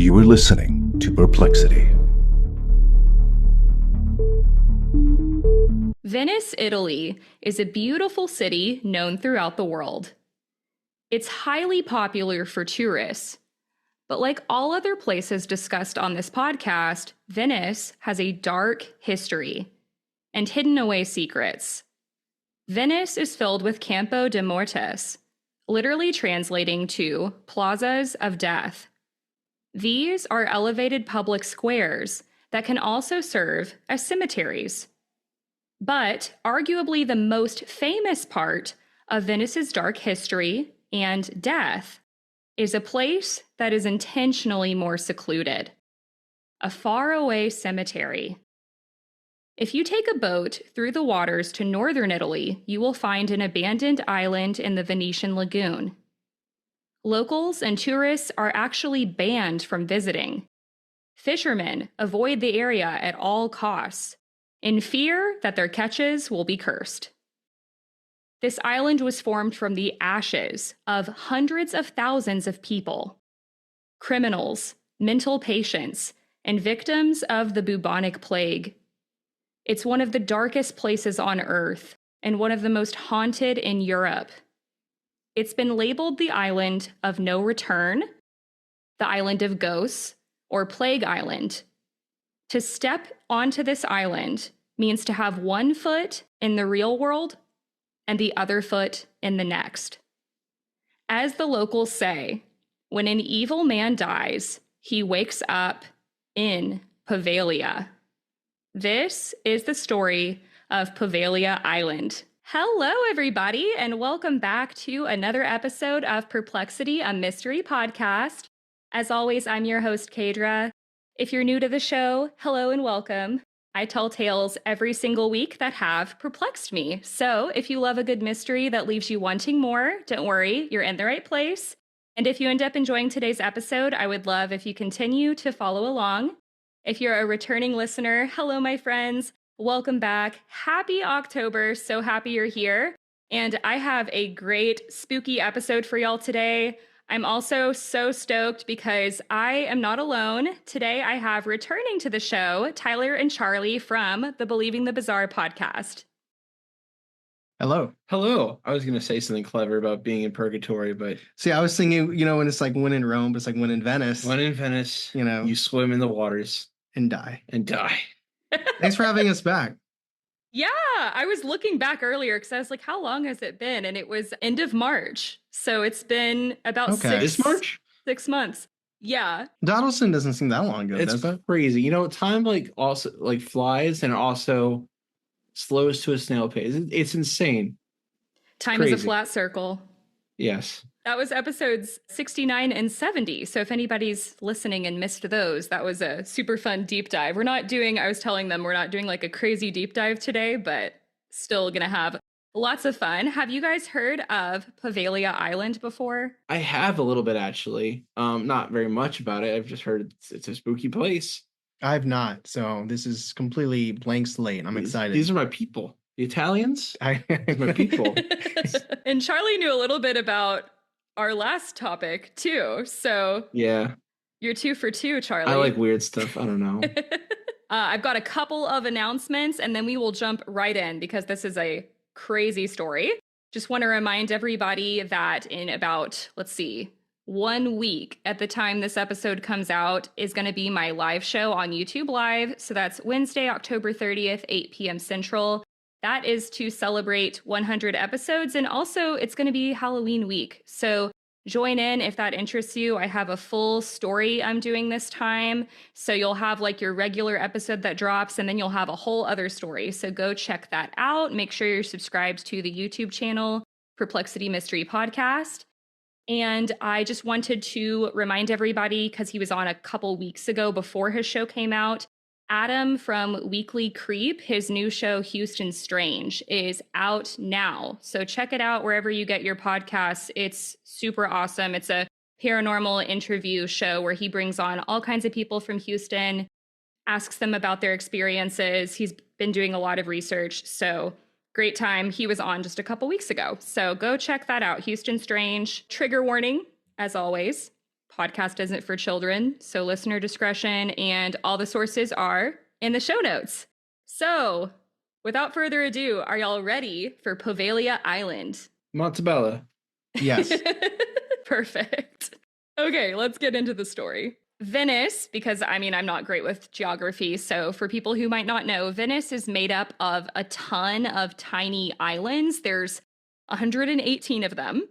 You are listening to Perplexity. Venice, Italy, is a beautiful city known throughout the world. It's highly popular for tourists, but like all other places discussed on this podcast, Venice has a dark history and hidden away secrets. Venice is filled with Campo De Mortes, literally translating to plazas of death. These are elevated public squares that can also serve as cemeteries. But arguably the most famous part of Venice's dark history and death is a place that is intentionally more secluded, a faraway cemetery. If you take a boat through the waters to northern Italy, you will find an abandoned island in the Venetian lagoon. Locals and tourists are actually banned from visiting. Fishermen avoid the area at all costs, in fear that their catches will be cursed. This island was formed from the ashes of hundreds of thousands of people, criminals, mental patients, and victims of the bubonic plague. It's one of the darkest places on Earth and one of the most haunted in Europe. It's been labeled the island of no return, the island of ghosts, or Plague Island. To step onto this island means to have one foot in the real world and the other foot in the next. As the locals say, when an evil man dies, he wakes up in Poveglia. This is the story of Poveglia Island. Hello, everybody, and welcome back to another episode of Perplexity, a mystery podcast. As always, I'm your host, Kadra. If you're new to the show, hello and welcome. I tell tales every single week that have perplexed me. So if you love a good mystery that leaves you wanting more, don't worry, you're in the right place. And if you end up enjoying today's episode, I would love if you continue to follow along. If you're a returning listener, hello, my friends. Welcome back. Happy October. So happy you're here. And I have a great spooky episode for y'all today. I'm also so stoked because I am not alone. Today I have returning to the show, Tyler and Charlie from the Believing the Bizarre podcast. Hello. Hello. I was going to say something clever about being in purgatory, but... See, I was thinking, when it's like when in Rome, but it's like when in Venice. When in Venice, you swim in the waters. And die. And die. Thanks for having us back. Yeah, I was looking back earlier because I was like, how long has it been? And it was end of March. So it's been about This March? 6 months. Yeah. Dawson doesn't seem that long ago, It's does it? crazy. Time also flies and also slows to a snail pace. It's insane. Time is a flat circle. Yes. That was episodes 69 and 70. So if anybody's listening and missed those, that was a super fun deep dive. I was telling them we're not doing like a crazy deep dive today, but still gonna have lots of fun. Have you guys heard of Poveglia Island before? I have a little bit, actually. Not very much about it. I've just heard it's a spooky place. I've not. So this is completely blank slate. I'm excited. These are my people. The Italians? My people. And Charlie knew a little bit about our last topic too. So yeah, you're 2 for 2, Charlie. I like weird stuff. I don't know. I've got a couple of announcements and then we will jump right in because this is a crazy story. Just want to remind everybody that in about, 1 week at the time this episode comes out is going to be my live show on YouTube Live. So that's Wednesday, October 30th, 8 p.m. Central. That is to celebrate 100 episodes, and also it's going to be Halloween week. So join in if that interests you. I have a full story I'm doing this time. So you'll have like your regular episode that drops, and then you'll have a whole other story. So go check that out. Make sure you're subscribed to the YouTube channel, Perplexity Mystery Podcast. And I just wanted to remind everybody, because he was on a couple weeks ago before his show came out, Adam from Weekly Creep, his new show, Houston Strange, is out now. So check it out wherever you get your podcasts. It's super awesome. It's a paranormal interview show where he brings on all kinds of people from Houston, asks them about their experiences. He's been doing a lot of research. So great time. He was on just a couple weeks ago. So go check that out. Houston Strange. Trigger warning, as always. podcast isn't for children, so listener discretion, and all the sources are in the show notes. So, without further ado, are y'all ready for Poveglia Island? Montebello. Yes. Perfect. Okay, let's get into the story. Venice, because I'm not great with geography, so for people who might not know, Venice is made up of a ton of tiny islands. There's 118 of them,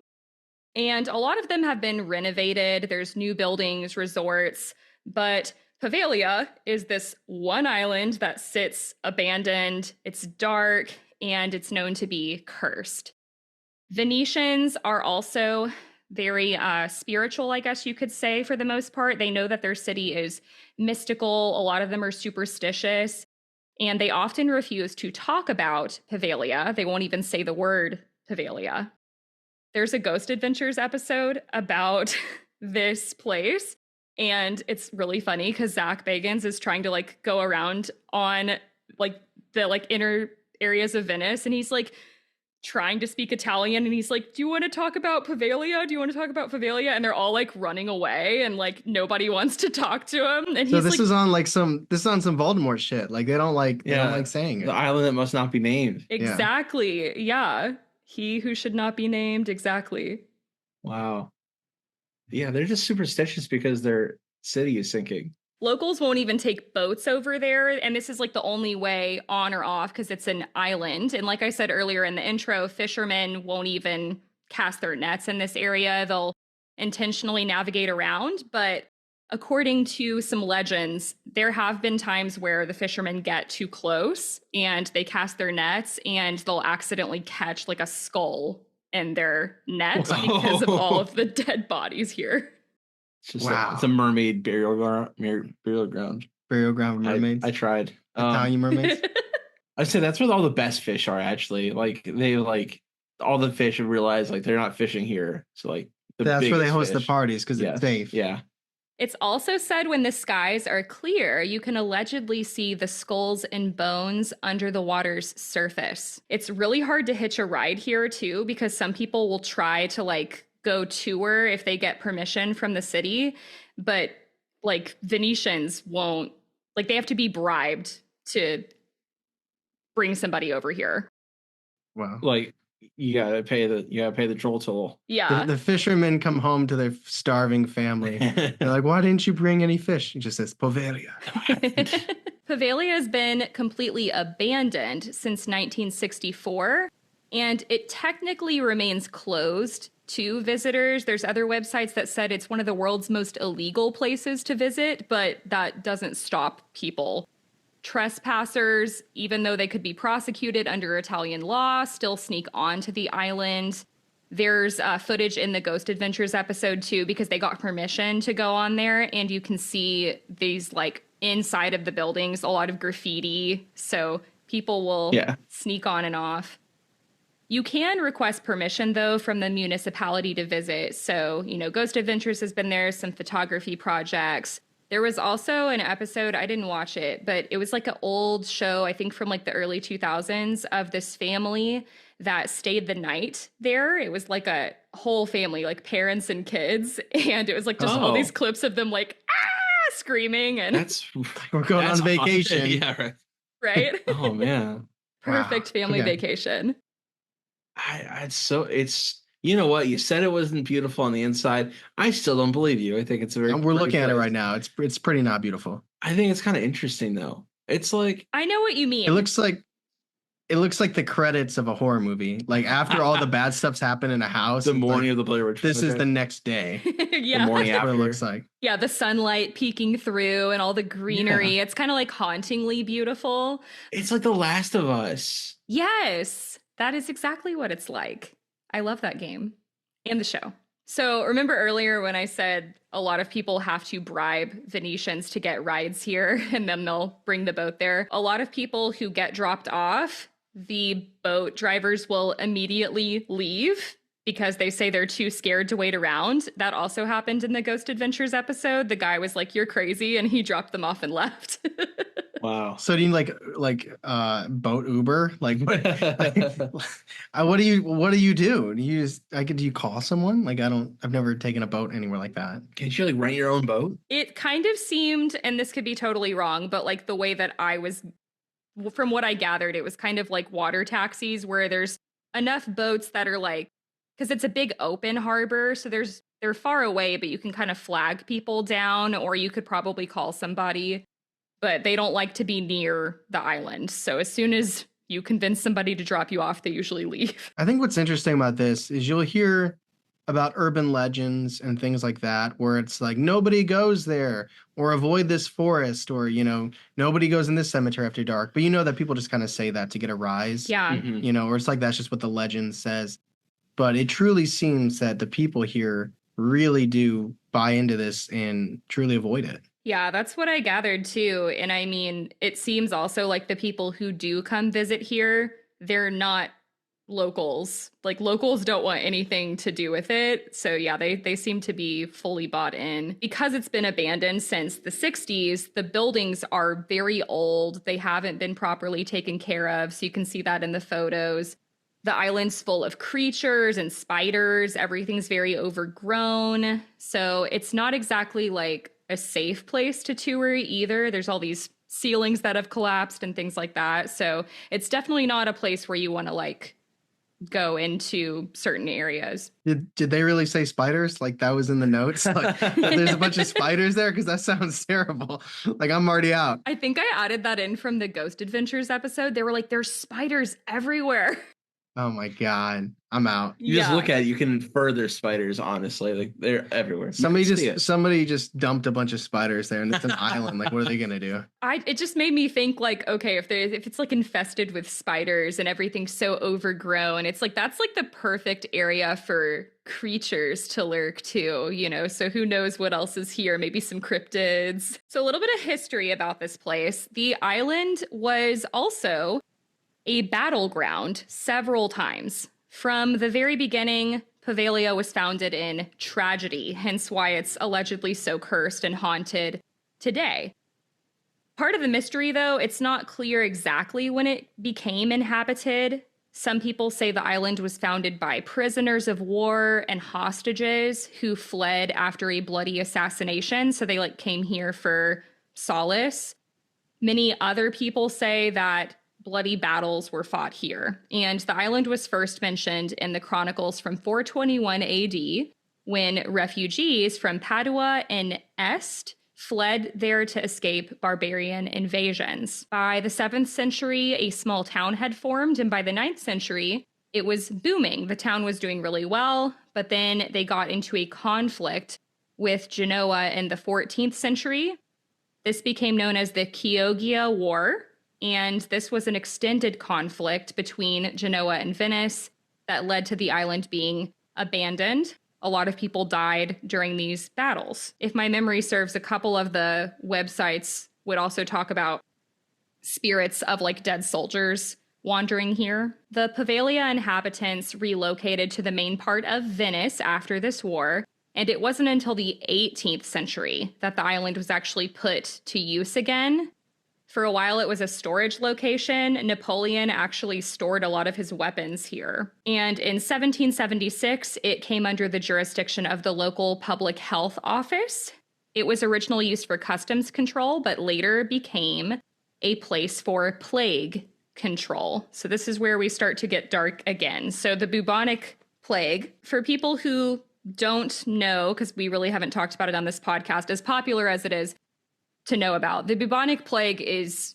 and a lot of them have been renovated. There's new buildings, resorts, but Poveglia is this one island that sits abandoned. It's dark, and it's known to be cursed. Venetians are also very spiritual, I guess you could say, for the most part. They know that their city is mystical. A lot of them are superstitious, and they often refuse to talk about Poveglia. They won't even say the word Poveglia. There's a Ghost Adventures episode about this place, and it's really funny because Zach Bagans is trying to go around on the inner areas of Venice, and he's trying to speak Italian, and he's like, do you want to talk about Poveglia? Do you want to talk about Poveglia? And they're all running away, and nobody wants to talk to him. And so this is on some Voldemort shit. They don't like saying it. The island that must not be named. Exactly. Yeah. He who should not be named. Exactly. Wow. Yeah, they're just superstitious because their city is sinking. Locals won't even take boats over there, and this is the only way on or off because it's an island. And like I said earlier in the intro, fishermen won't even cast their nets in this area. They'll intentionally navigate around, but according to some legends, there have been times where the fishermen get too close and they cast their nets and they'll accidentally catch a skull in their net because of all of the dead bodies here. It's just it's a mermaid burial ground. Burial ground mermaids. I tried. Italian mermaids. I'd say that's where all the best fish are, actually. They all the fish have realized they're not fishing here. So that's where they host fish. the parties because it's safe. Yeah. It's also said when the skies are clear, you can allegedly see the skulls and bones under the water's surface. It's really hard to hitch a ride here too, because some people will try to go tour if they get permission from the city, but Venetians won't, they have to be bribed to bring somebody over here. Wow. You gotta pay the troll toll. Yeah. The fishermen come home to their starving family. They're like, why didn't you bring any fish? He just says, Poveglia. Poveglia has been completely abandoned since 1964, and it technically remains closed to visitors. There's other websites that said it's one of the world's most illegal places to visit, but that doesn't stop people. Trespassers, even though they could be prosecuted under Italian law, still sneak onto the island. There's footage in the Ghost Adventures episode too, because they got permission to go on there, and you can see these inside of the buildings, a lot of graffiti. So people will sneak on and off. You can request permission, though, from the municipality to visit. So, Ghost Adventures has been there, some photography projects. There was also an episode, I didn't watch it, but it was an old show, I think from the early 2000s, of this family that stayed the night there. It was a whole family, parents and kids. And it was just all these clips of them screaming. And we're going on vacation. Awesome. Yeah, right. Right? Oh, man. Perfect family vacation. It's you know what, you said it wasn't beautiful on the inside. I still don't believe you. I think it's we're looking at it right now. It's pretty not beautiful. I think it's kind of interesting though. It's I know what you mean. It looks like the credits of a horror movie. After all the bad stuff's happened in a house, the morning of the Blair Witch. This is the next day. Yeah, the morning after. What it looks like. Yeah, the sunlight peeking through and all the greenery. It's kind of hauntingly beautiful. It's like The Last of Us. Yes, that is exactly what it's like. I love that game and the show. So remember earlier when I said a lot of people have to bribe Venetians to get rides here and then they'll bring the boat there. A lot of people who get dropped off, the boat drivers will immediately leave because they say they're too scared to wait around. That also happened in the Ghost Adventures episode. The guy was like, "You're crazy," and he dropped them off and left. Wow. So do you like boat Uber? Like, what do you do? Do you just do you call someone? Like I've never taken a boat anywhere like that. Can't you like rent your own boat? It kind of seemed, and this could be totally wrong, but like the way that from what I gathered, it was kind of like water taxis where there's enough boats that are like, because it's a big open harbor, so they're far away, but you can kind of flag people down, or you could probably call somebody, but they don't like to be near the island. So as soon as you convince somebody to drop you off, they usually leave. I think what's interesting about this is you'll hear about urban legends and things like that, where it's like nobody goes there or avoid this forest or, nobody goes in this cemetery after dark. But that people just kind of say that to get a rise. Yeah. Or it's like that's just what the legend says. But it truly seems that the people here really do buy into this and truly avoid it. Yeah, that's what I gathered too. And I mean, it seems also like the people who do come visit here, they're not locals. Like locals don't want anything to do with it. So yeah, they seem to be fully bought in. Because it's been abandoned since the 60s, the buildings are very old. They haven't been properly taken care of. So you can see that in the photos. The island's full of creatures and spiders. Everything's very overgrown. So it's not exactly like a safe place to tour either. There's all these ceilings that have collapsed and things like that. So it's definitely not a place where you want to like go into certain areas. Did they really say spiders? Like that was in the notes? Like there's a bunch of spiders there? Because that sounds terrible. Like I'm already out. I think I added that in from the Ghost Adventures episode. They were like, there's spiders everywhere. Oh my God. I'm out. You just look at it, you can infer there's spiders, honestly. Like they're everywhere. Somebody just dumped a bunch of spiders there and it's an island. Like what are they gonna do? It just made me think like, okay, if it's like infested with spiders and everything's so overgrown, it's like that's like the perfect area for creatures to lurk too, so who knows what else is here, maybe some cryptids. So a little bit of history about this place. The island was also a battleground several times. From the very beginning, Poveglia was founded in tragedy, hence why it's allegedly so cursed and haunted today. Part of the mystery, though, it's not clear exactly when it became inhabited. Some people say the island was founded by prisoners of war and hostages who fled after a bloody assassination, so they came here for solace. Many other people say that bloody battles were fought here. And the island was first mentioned in the chronicles from 421 AD when refugees from Padua and Est fled there to escape barbarian invasions. By the 7th century, a small town had formed, and by the 9th century, it was booming. The town was doing really well, but then they got into a conflict with Genoa in the 14th century. This became known as the Chioggia War, and this was an extended conflict between Genoa and Venice that led to the island being abandoned. A lot of people died during these battles. If my memory serves, a couple of the websites would also talk about spirits of dead soldiers wandering here. The Poveglia inhabitants relocated to the main part of Venice after this war, and it wasn't until the 18th century that the island was actually put to use again. For a while, it was a storage location. Napoleon actually stored a lot of his weapons here. And in 1776, it came under the jurisdiction of the local public health office. It was originally used for customs control, but later became a place for plague control. So this is where we start to get dark again. So the bubonic plague, for people who don't know, because we really haven't talked about it on this podcast, as popular as it is to know about. The bubonic plague it's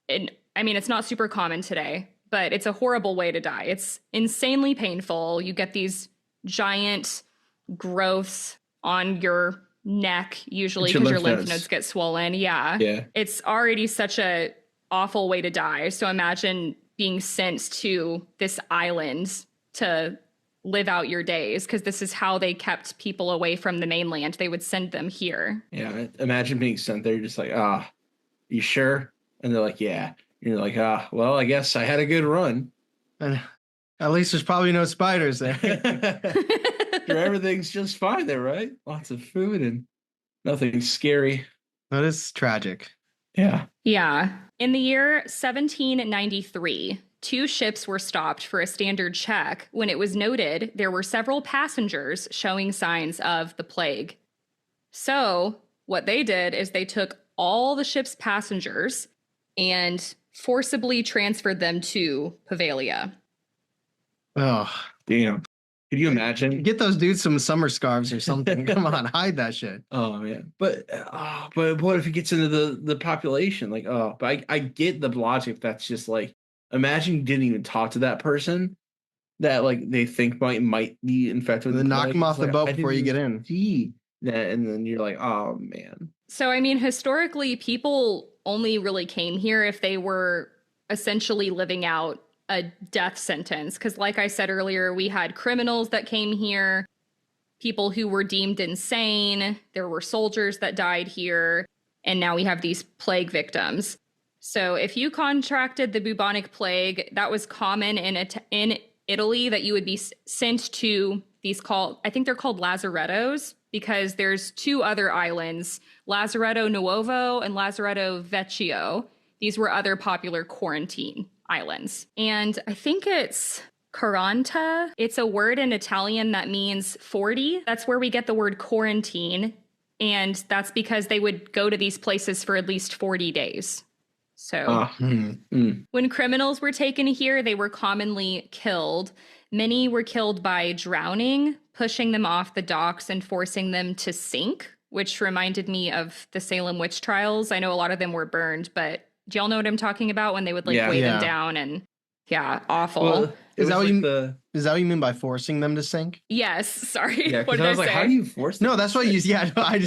not super common today, but it's a horrible way to die. It's insanely painful. You get these giant growths on your neck, usually because your lymph nodes get swollen. Yeah. It's already such a awful way to die. So imagine being sent to this island to live out your days, because this is how they kept people away from the mainland. They would send them here. Yeah, imagine being sent there. You're just like, you sure? And they're like, yeah. And you're like, well, I guess I had a good run. And at least there's probably no spiders there. Everything's just fine there, right? Lots of food and nothing scary. That is tragic. Yeah. Yeah. In the year 1793, 2 ships were stopped for a standard check when it was noted there were several passengers showing signs of the plague. So, what they did is they took all the ship's passengers and forcibly transferred them to Poveglia. Oh, Damn. Could you imagine? get those dudes some summer scarves or something. Come on, hide that shit. Oh man, but what if it gets into the population? Like, but I get the logic. That's just like, imagine you didn't even talk to that person that like they think might be infected with Then the knock plague. them off It's the like, boat I before didn't you get even in. see that, and then you're like, oh man. So, I mean, historically, people only really came here if they were essentially living out a death sentence. Because, like I said earlier, we had criminals that came here, people who were deemed insane, there were soldiers that died here, and now we have these plague victims. So, if you contracted the bubonic plague, that was common in Italy, that you would be sent to these I think they're called lazarettos, because there's 2 other islands, Lazaretto Nuovo and Lazaretto Vecchio. These were other popular quarantine islands. And I think it's 40. It's a word in Italian that means 40. That's where we get the word quarantine. And that's because they would go to these places for at least 40 days. So when criminals were taken here, they were commonly killed. Many were killed by drowning, pushing them off the docks and forcing them to sink, which reminded me of the Salem witch trials. I know a lot of them were burned, but do y'all know what I'm talking about when they would weigh them down? And yeah, awful. Well, Is that what you mean by forcing them to sink? Yes, sorry. Yeah, what did I was like, say? how do you force them? No, that's what you. Yeah, no, I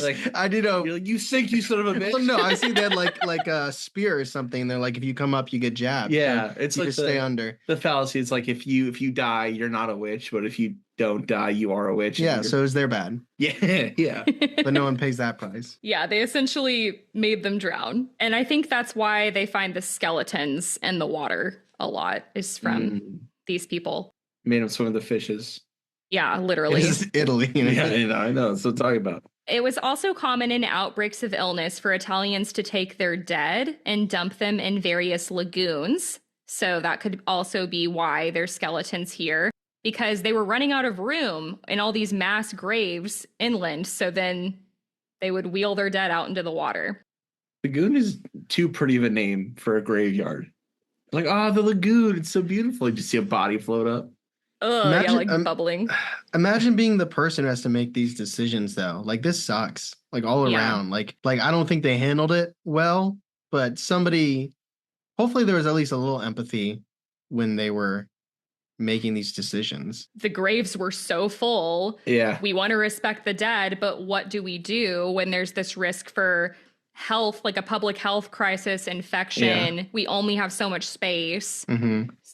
did know. You're like, you sink, you son of a bitch. Well, no, I see that like a spear or something. They're like, if you come up, you get jabbed. Yeah, so it's you like just stay under. The fallacy is like, if you die, you're not a witch, but if you don't die, you are a witch. Yeah, so is their bad. Yeah, yeah. But no one pays that price. Yeah, they essentially made them drown. And I think that's why they find the skeletons in the water a lot, is from these people. Made them swim with the fishes. Yeah, literally. This is Italy. Yeah, I know. That's what I'm talking about. It was also common in outbreaks of illness for Italians to take their dead and dump them in various lagoons. So that could also be why there's skeletons here, because they were running out of room in all these mass graves inland. So then they would wheel their dead out into the water. Lagoon is too pretty of a name for a graveyard. Like, the lagoon, it's so beautiful. You just see a body float up. Oh, yeah, like bubbling. Imagine being the person who has to make these decisions, though. Like, this sucks. Like, all around. Like I don't think they handled it well, but hopefully there was at least a little empathy when they were making these decisions. The graves were so full. Yeah. We want to respect the dead, but what do we do when there's this risk for health, like a public health crisis, infection? Yeah. We only have so much space.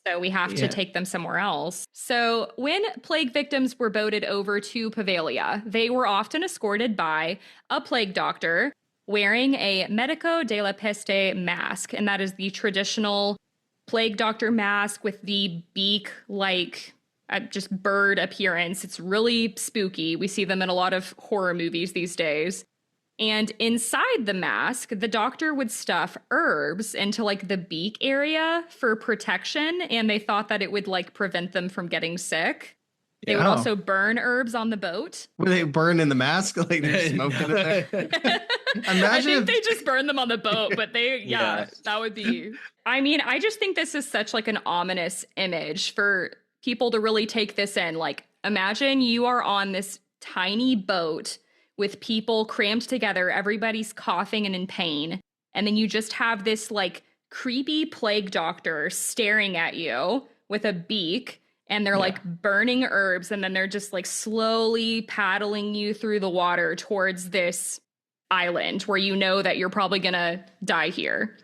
So we have to take them somewhere else. So when plague victims were boated over to Poveglia, they were often escorted by a plague doctor wearing a medico della peste mask. And that is the traditional plague doctor mask with the beak like just bird appearance. It's really spooky. We see them in a lot of horror movies these days. And inside the mask, the doctor would stuff herbs into like the beak area for protection. And they thought that it would like prevent them from getting sick. They would also burn herbs on the boat. Were they burn in the mask? Like they're smoking it there? I think they just burn them on the boat, but that would be. I mean, I just think this is such like an ominous image for people to really take this in. Like, imagine you are on this tiny boat with people crammed together, everybody's coughing and in pain. And then you just have this like creepy plague doctor staring at you with a beak, and they're like burning herbs. And then they're just like slowly paddling you through the water towards this island where you know that you're probably going to die here.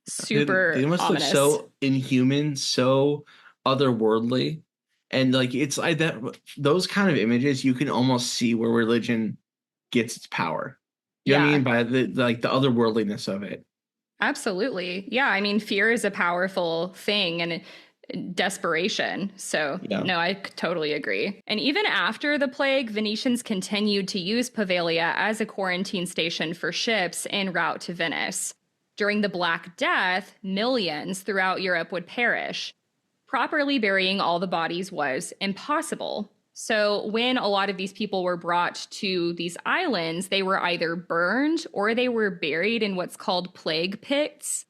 Super They must ominous. look so inhuman, so otherworldly. And like, it's like that, those kind of images, you can almost see where religion gets its power. You know what I mean? By the otherworldliness of it. Absolutely. Yeah. I mean, fear is a powerful thing and desperation. So no, I totally agree. And even after the plague, Venetians continued to use Poveglia as a quarantine station for ships en route to Venice. During the Black Death, millions throughout Europe would perish. Properly burying all the bodies was impossible. So when a lot of these people were brought to these islands, they were either burned or they were buried in what's called plague pits.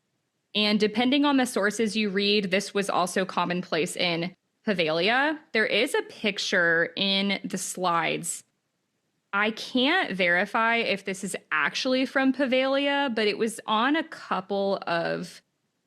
And depending on the sources you read, this was also commonplace in Poveglia. There is a picture in the slides. I can't verify if this is actually from Poveglia, but it was on a couple of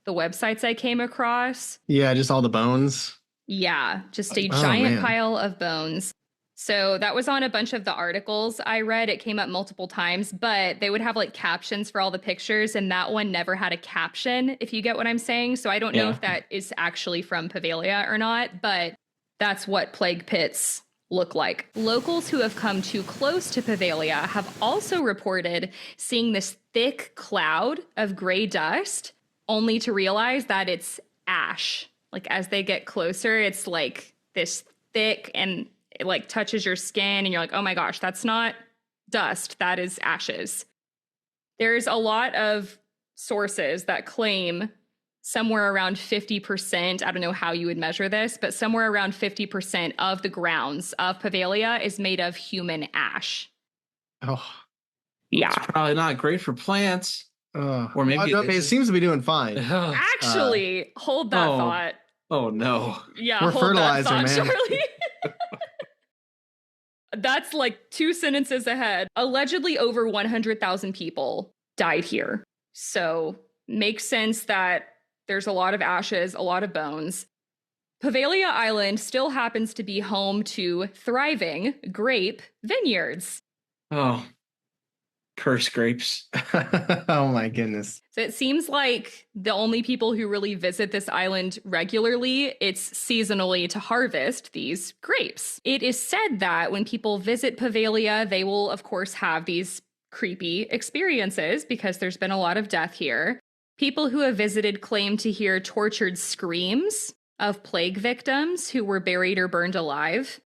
the websites I came across. Yeah, just all the bones. Yeah, just a giant pile of bones. So that was on a bunch of the articles I read. It came up multiple times, but they would have like captions for all the pictures, and that one never had a caption, if you get what I'm saying. So I don't know if that is actually from Poveglia or not, but that's what plague pits look like. Locals who have come too close to Poveglia have also reported seeing this thick cloud of gray dust, only to realize that it's ash. Like as they get closer, it's like this thick and it like touches your skin and you're like, oh my gosh, that's not dust, that is ashes. There's a lot of sources that claim somewhere around 50%, I don't know how you would measure this, but somewhere around 50% of the grounds of Poveglia is made of human ash. Oh. Yeah. It's probably not great for plants. Or maybe it seems to be doing fine. Actually, hold that thought. Oh no. Yeah, we're hold fertilizer, that thought, man. Charlie. That's like 2 sentences ahead. Allegedly over 100,000 people died here. So makes sense that there's a lot of ashes, a lot of bones. Poveglia Island still happens to be home to thriving grape vineyards. Oh, curse grapes. Oh my goodness. So it seems like the only people who really visit this island regularly, it's seasonally to harvest these grapes. It is said that when people visit Poveglia, they will, of course, have these creepy experiences because there's been a lot of death here. People who have visited claim to hear tortured screams of plague victims who were buried or burned alive.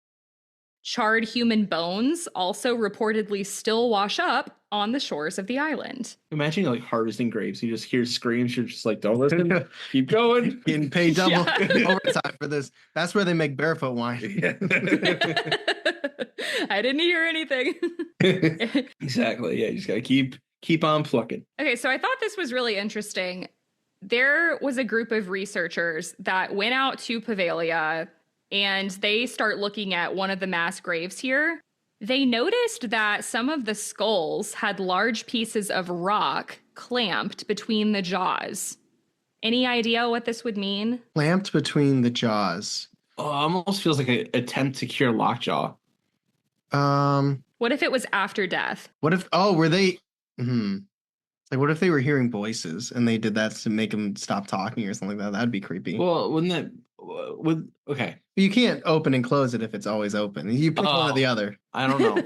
Charred human bones also reportedly still wash up on the shores of the island. Imagine like harvesting grapes. You just hear screams. You're just like, don't listen. Keep going. Getting paid double overtime for this. That's where they make barefoot wine. I didn't hear anything. Exactly. Yeah, you just gotta keep on plucking. Okay, so I thought this was really interesting. There was a group of researchers that went out to Poveglia and they start looking at one of the mass graves here. They noticed that some of the skulls had large pieces of rock clamped between the jaws. Any idea what this would mean? Clamped between the jaws. Oh, almost feels like an attempt to cure lockjaw. What if it was after death? What if, were they, like, what if they were hearing voices and they did that to make them stop talking or something like that? That'd be creepy. Well, wouldn't that, okay. You can't open and close it if it's always open. You pick one or the other. I don't know.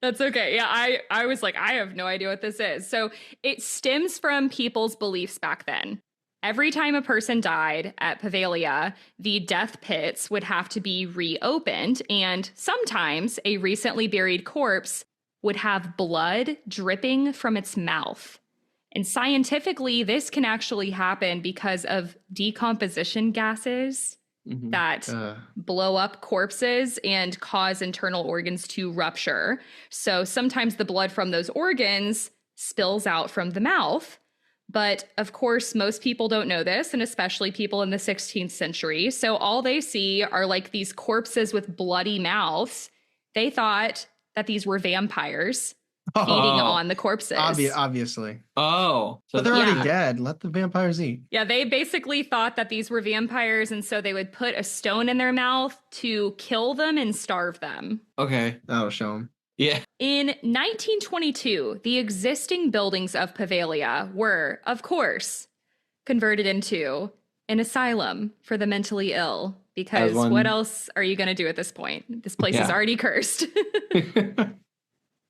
That's okay. Yeah, I was like, I have no idea what this is. So it stems from people's beliefs back then. Every time a person died at Poveglia, the death pits would have to be reopened, and sometimes a recently buried corpse would have blood dripping from its mouth. And scientifically, this can actually happen because of decomposition gases that blow up corpses and cause internal organs to rupture. So sometimes the blood from those organs spills out from the mouth. But of course, most people don't know this, and especially people in the 16th century. So all they see are like these corpses with bloody mouths. They thought that these were vampires feeding on the corpses. Obviously. Oh. But they're already dead. Let the vampires eat. Yeah, they basically thought that these were vampires, and so they would put a stone in their mouth to kill them and starve them. Okay. That'll show them. Yeah. In 1922, the existing buildings of Poveglia were, of course, converted into an asylum for the mentally ill. Because what else are you going to do at this point? This place is already cursed.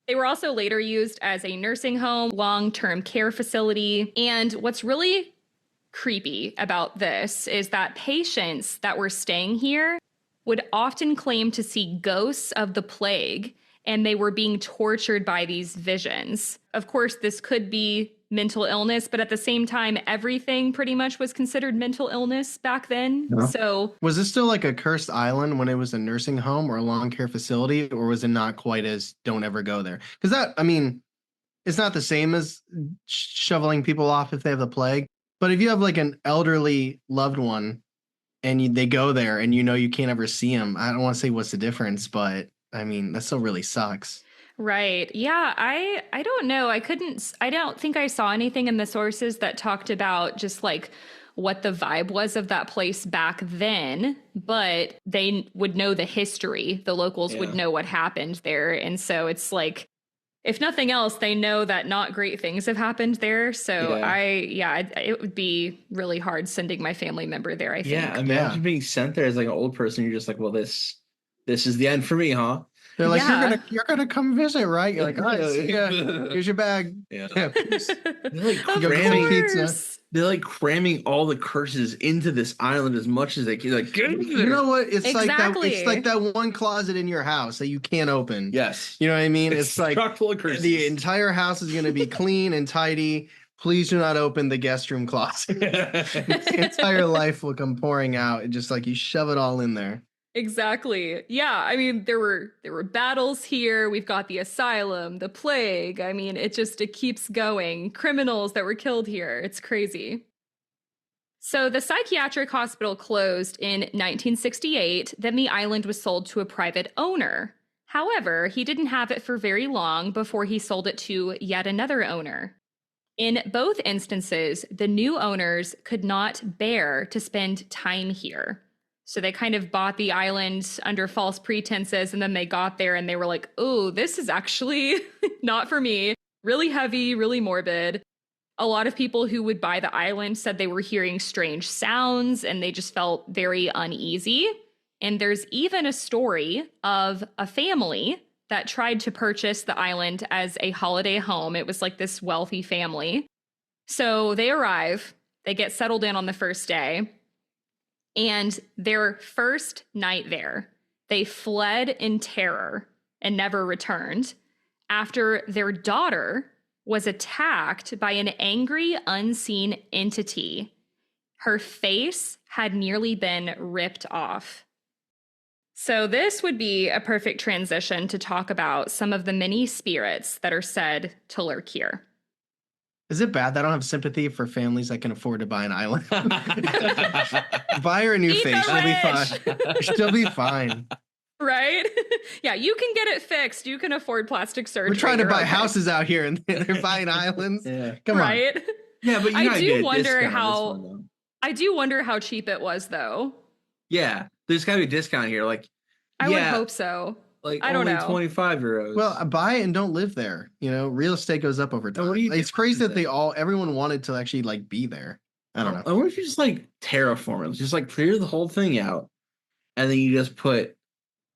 They were also later used as a nursing home, long-term care facility. And what's really creepy about this is that patients that were staying here would often claim to see ghosts of the plague, and they were being tortured by these visions. Of course, this could be mental illness, but at the same time, everything pretty much was considered mental illness back then. Yeah. So Was this still like a cursed island when it was a nursing home or a long care facility, or was it not quite as don't ever go there? Because that, I mean, it's not the same as shoveling people off if they have the plague. But if you have like an elderly loved one and they go there and you can't ever see them, I don't want to say what's the difference, but I mean, that still really sucks. right. Yeah, I don't know. I don't think I saw anything in the sources that talked about just like what the vibe was of that place back then, but they would know the history. The locals would know what happened there. And so it's like, if nothing else, they know that not great things have happened there. So it would be really hard sending my family member there, I think. Yeah, imagine being sent there as like an old person. You're just like, well, this is the end for me, huh? They're like, you're gonna come visit, right? You're like, all right, here's your bag. Yeah. They're like cramming all the curses into this island as much as they can. Like, you know what? It's exactly. like that one closet in your house that you can't open. Yes. You know what I mean? It's like full of curses. The entire house is gonna be clean and tidy. Please do not open the guest room closet. The entire life will come pouring out. And just like you shove it all in there. Exactly. Yeah. I mean, there were battles here. We've got the asylum, the plague. I mean, it keeps going. Criminals that were killed here. It's crazy. So the psychiatric hospital closed in 1968. Then the island was sold to a private owner. However, he didn't have it for very long before he sold it to yet another owner. In both instances, the new owners could not bear to spend time here. So they kind of bought the island under false pretenses, and then they got there and they were like, oh, this is actually not for me. Really heavy, really morbid. A lot of people who would buy the island said they were hearing strange sounds and they just felt very uneasy. And there's even a story of a family that tried to purchase the island as a holiday home. It was like this wealthy family. So they arrive, they get settled in on the first day. And their first night there, they fled in terror and never returned after their daughter was attacked by an angry, unseen entity. Her face had nearly been ripped off. So this would be a perfect transition to talk about some of the many spirits that are said to lurk here. Is it bad that I don't have sympathy for families that can afford to buy an island? Buy her a new face. She'll be fine. She'll be fine. Right? Yeah, you can get it fixed. You can afford plastic surgery. We're trying to buy houses out here and they're buying islands. Yeah. Come on. Right? Yeah, but I do wonder how cheap it was, though. Yeah, there's got to be a discount here. Like, I would hope so. Like, I don't know. 25 euros. Well, buy it and don't live there. Real estate goes up over time. It's crazy that everyone wanted to actually like be there. I don't know. I wonder if you just like terraform it, just like clear the whole thing out, and then you just put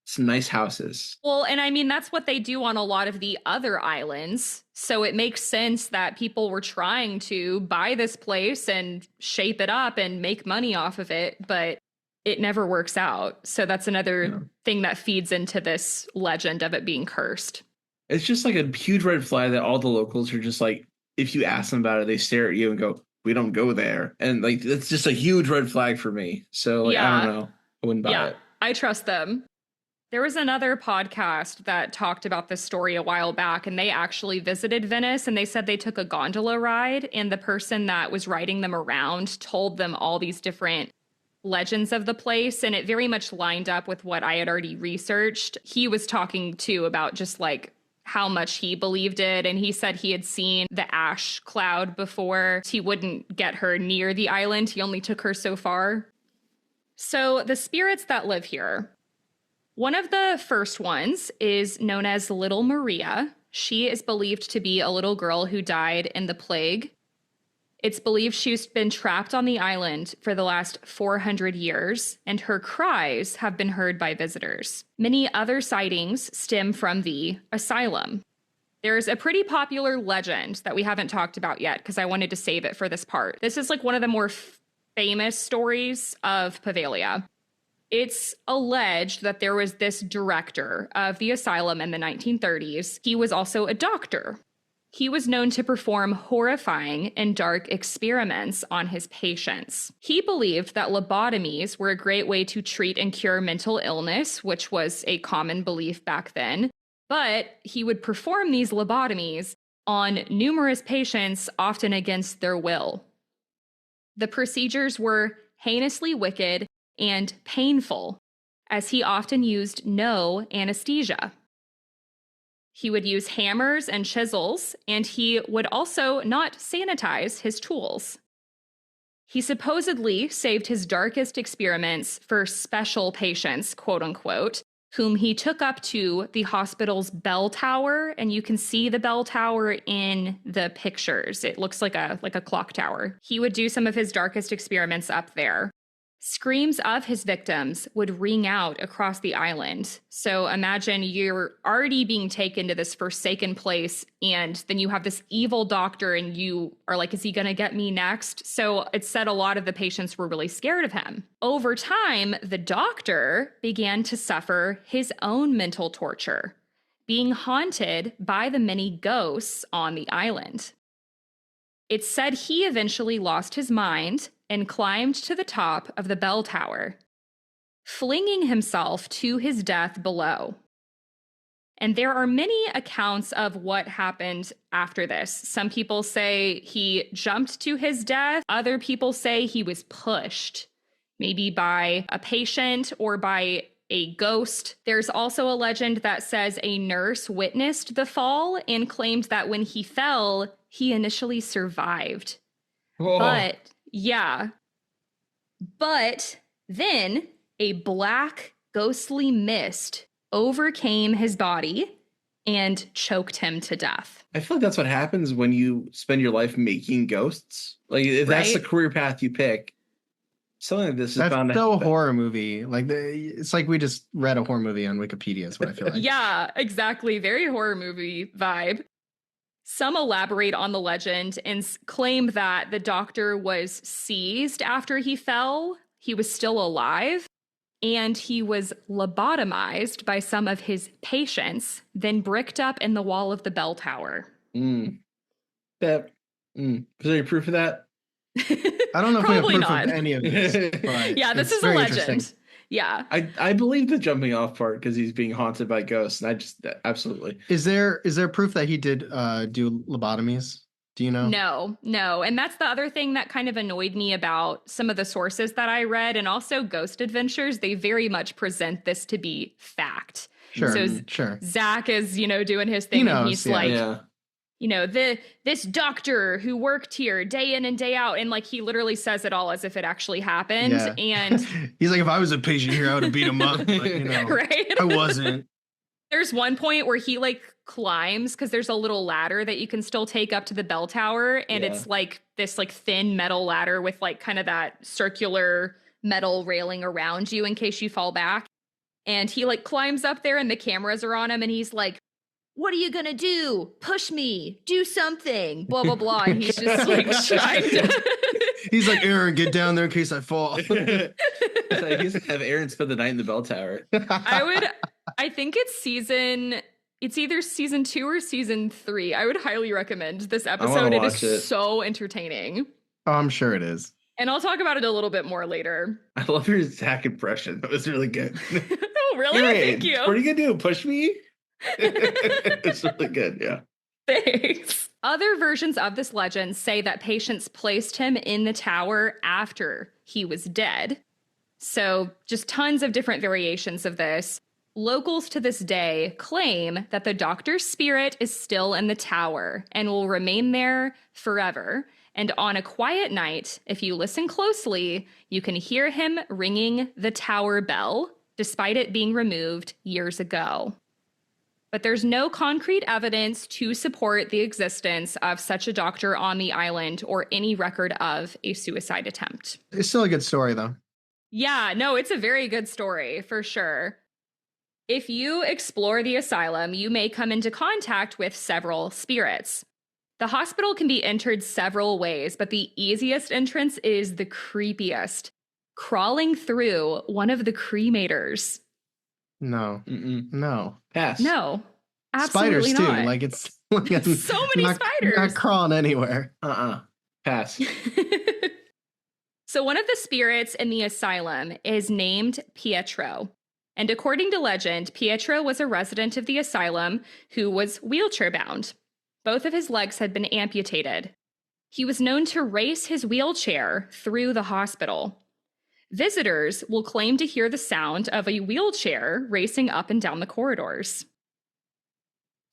some nice houses. Well, and I mean, that's what they do on a lot of the other islands. So it makes sense that people were trying to buy this place and shape it up and make money off of it, but it never works out. So that's another thing that feeds into this legend of it being cursed. It's just like a huge red flag that all the locals are just like, if you ask them about it, they stare at you and go, we don't go there. And like, that's just a huge red flag for me. So like, I don't know. I wouldn't buy it. I trust them. There was another podcast that talked about this story a while back, and they actually visited Venice, and they said they took a gondola ride, and the person that was riding them around told them all these different legends of the place, and it very much lined up with what I had already researched. He was talking too about just like how much he believed it, and he said he had seen the ash cloud before. He wouldn't get her near the island. He only took her so far. So the spirits that live here, one of the first ones is known as Little Maria. She is believed to be a little girl who died in the plague. It's believed she's been trapped on the island for the last 400 years, and her cries have been heard by visitors. Many other sightings stem from the asylum. There's a pretty popular legend that we haven't talked about yet because I wanted to save it for this part. This is like one of the more famous stories of Poveglia. It's alleged that there was this director of the asylum in the 1930s. He was also a doctor. he was known to perform horrifying and dark experiments on his patients. He believed that lobotomies were a great way to treat and cure mental illness, which was a common belief back then. But he would perform these lobotomies on numerous patients, often against their will. The procedures were heinously wicked and painful, as he often used no anesthesia. He would use hammers and chisels, and he would also not sanitize his tools. He supposedly saved his darkest experiments for special patients, quote unquote, whom he took up to the hospital's bell tower, and you can see the bell tower in the pictures. It looks like a clock tower. He would do some of his darkest experiments up there. Screams of his victims would ring out across the island. So imagine you're already being taken to this forsaken place, and then you have this evil doctor, and you are like, is he going to get me next? So it said a lot of the patients were really scared of him. Over time, the doctor began to suffer his own mental torture, being haunted by the many ghosts on the island. It's said he eventually lost his mind and climbed to the top of the bell tower, flinging himself to his death below. And there are many accounts of what happened after this. Some people say he jumped to his death. Other people say he was pushed, maybe by a patient or by a ghost. There's also a legend that says a nurse witnessed the fall and claimed that when he fell, he initially survived. Whoa. But then a black ghostly mist overcame his body and choked him to death. I feel like that's what happens when you spend your life making ghosts. Like, if that's the career path you pick, something like this is bound to happen. That's so horror movie. Like, it's like we just read a horror movie on Wikipedia is what I feel like. Yeah, exactly. Very horror movie vibe. Some elaborate on the legend and claim that the doctor was seized after he fell. He was still alive, and he was lobotomized by some of his patients, then bricked up in the wall of the bell tower. Is there any proof of that? I don't know if we have proof of any of this. But yeah, this is a legend. Yeah. I believe the jumping off part because he's being haunted by ghosts. And I just absolutely. Is there proof that he did do lobotomies? Do you know? No. And that's the other thing that kind of annoyed me about some of the sources that I read, and also Ghost Adventures. They very much present this to be fact. Sure. So Zach is, doing his thing, and he's like, this doctor who worked here day in and day out, and like he literally says it all as if it actually happened. Yeah. And he's like, if I was a patient here, I would have beat him up. But, right? I wasn't. There's one point where he like climbs, because there's a little ladder that you can still take up to the bell tower, and it's like this like thin metal ladder with like kind of that circular metal railing around you in case you fall back. And he like climbs up there, and the cameras are on him, and he's like, what are you gonna do? Push me, do something, blah blah blah. And he's just like trying to he's like, Aaron, get down there in case I fall. He's like, have Aaron spend the night in the bell tower. I think it's either season 2 or season 3. I would highly recommend this episode. It is so entertaining. Oh, I'm sure it is. And I'll talk about it a little bit more later. I love your Zach impression. That was really good. Oh, really? Thank you. What are you gonna do? Push me? It's really good, yeah. Thanks. Other versions of this legend say that patients placed him in the tower after he was dead. So just tons of different variations of this. Locals to this day claim that the doctor's spirit is still in the tower and will remain there forever. And on a quiet night, if you listen closely, you can hear him ringing the tower bell, despite it being removed years ago. But there's no concrete evidence to support the existence of such a doctor on the island or any record of a suicide attempt. It's still a good story, though. Yeah, no, it's a very good story, for sure. If you explore the asylum, you may come into contact with several spirits. The hospital can be entered several ways, but the easiest entrance is the creepiest. Crawling through one of the cremators. No. Mm-mm. No. Pass. No. Absolutely spiders not. too. Like it's like So many spiders. Not crawling anywhere. Pass. So one of the spirits in the asylum is named Pietro. And according to legend, Pietro was a resident of the asylum who was wheelchair bound. Both of his legs had been amputated. He was known to race his wheelchair through the hospital. Visitors will claim to hear the sound of a wheelchair racing up and down the corridors.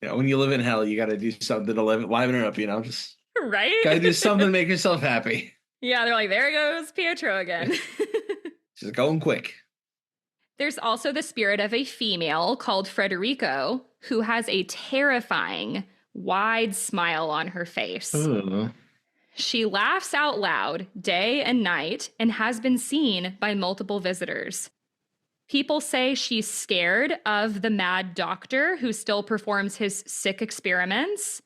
Yeah, when you live in hell, you got to do something to liven it up, just Right? got to do something to make yourself happy. Yeah, they're like, there goes Pietro again. Just going quick. There's also the spirit of a female called Frederico, who has a terrifying, wide smile on her face. Ooh. She laughs out loud day and night and has been seen by multiple visitors. People say she's scared of the mad doctor who still performs his sick experiments.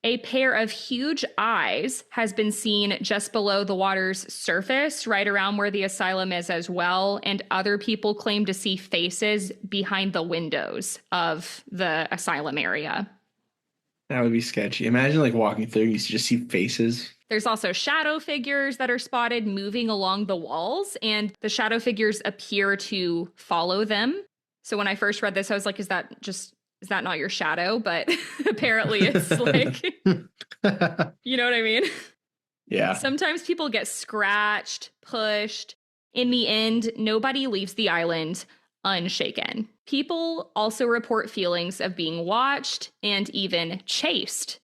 A pair of huge eyes has been seen just below the water's surface, right around where the asylum is as well, and other people claim to see faces behind the windows of the asylum area. That would be sketchy. Imagine like walking through, you just see faces. There's also shadow figures that are spotted moving along the walls, and the shadow figures appear to follow them. So when I first read this, I was like, is that not your shadow? But apparently it's like, you know what I mean? Yeah. Sometimes people get scratched, pushed. In the end, nobody leaves the island unshaken. People also report feelings of being watched and even chased.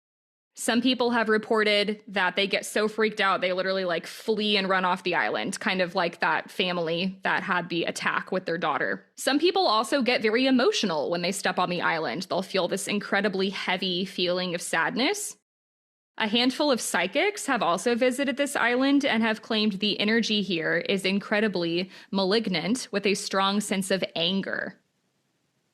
Some people have reported that they get so freaked out, they literally like flee and run off the island, kind of like that family that had the attack with their daughter. Some people also get very emotional when they step on the island. They'll feel this incredibly heavy feeling of sadness. A handful of psychics have also visited this island and have claimed the energy here is incredibly malignant with a strong sense of anger.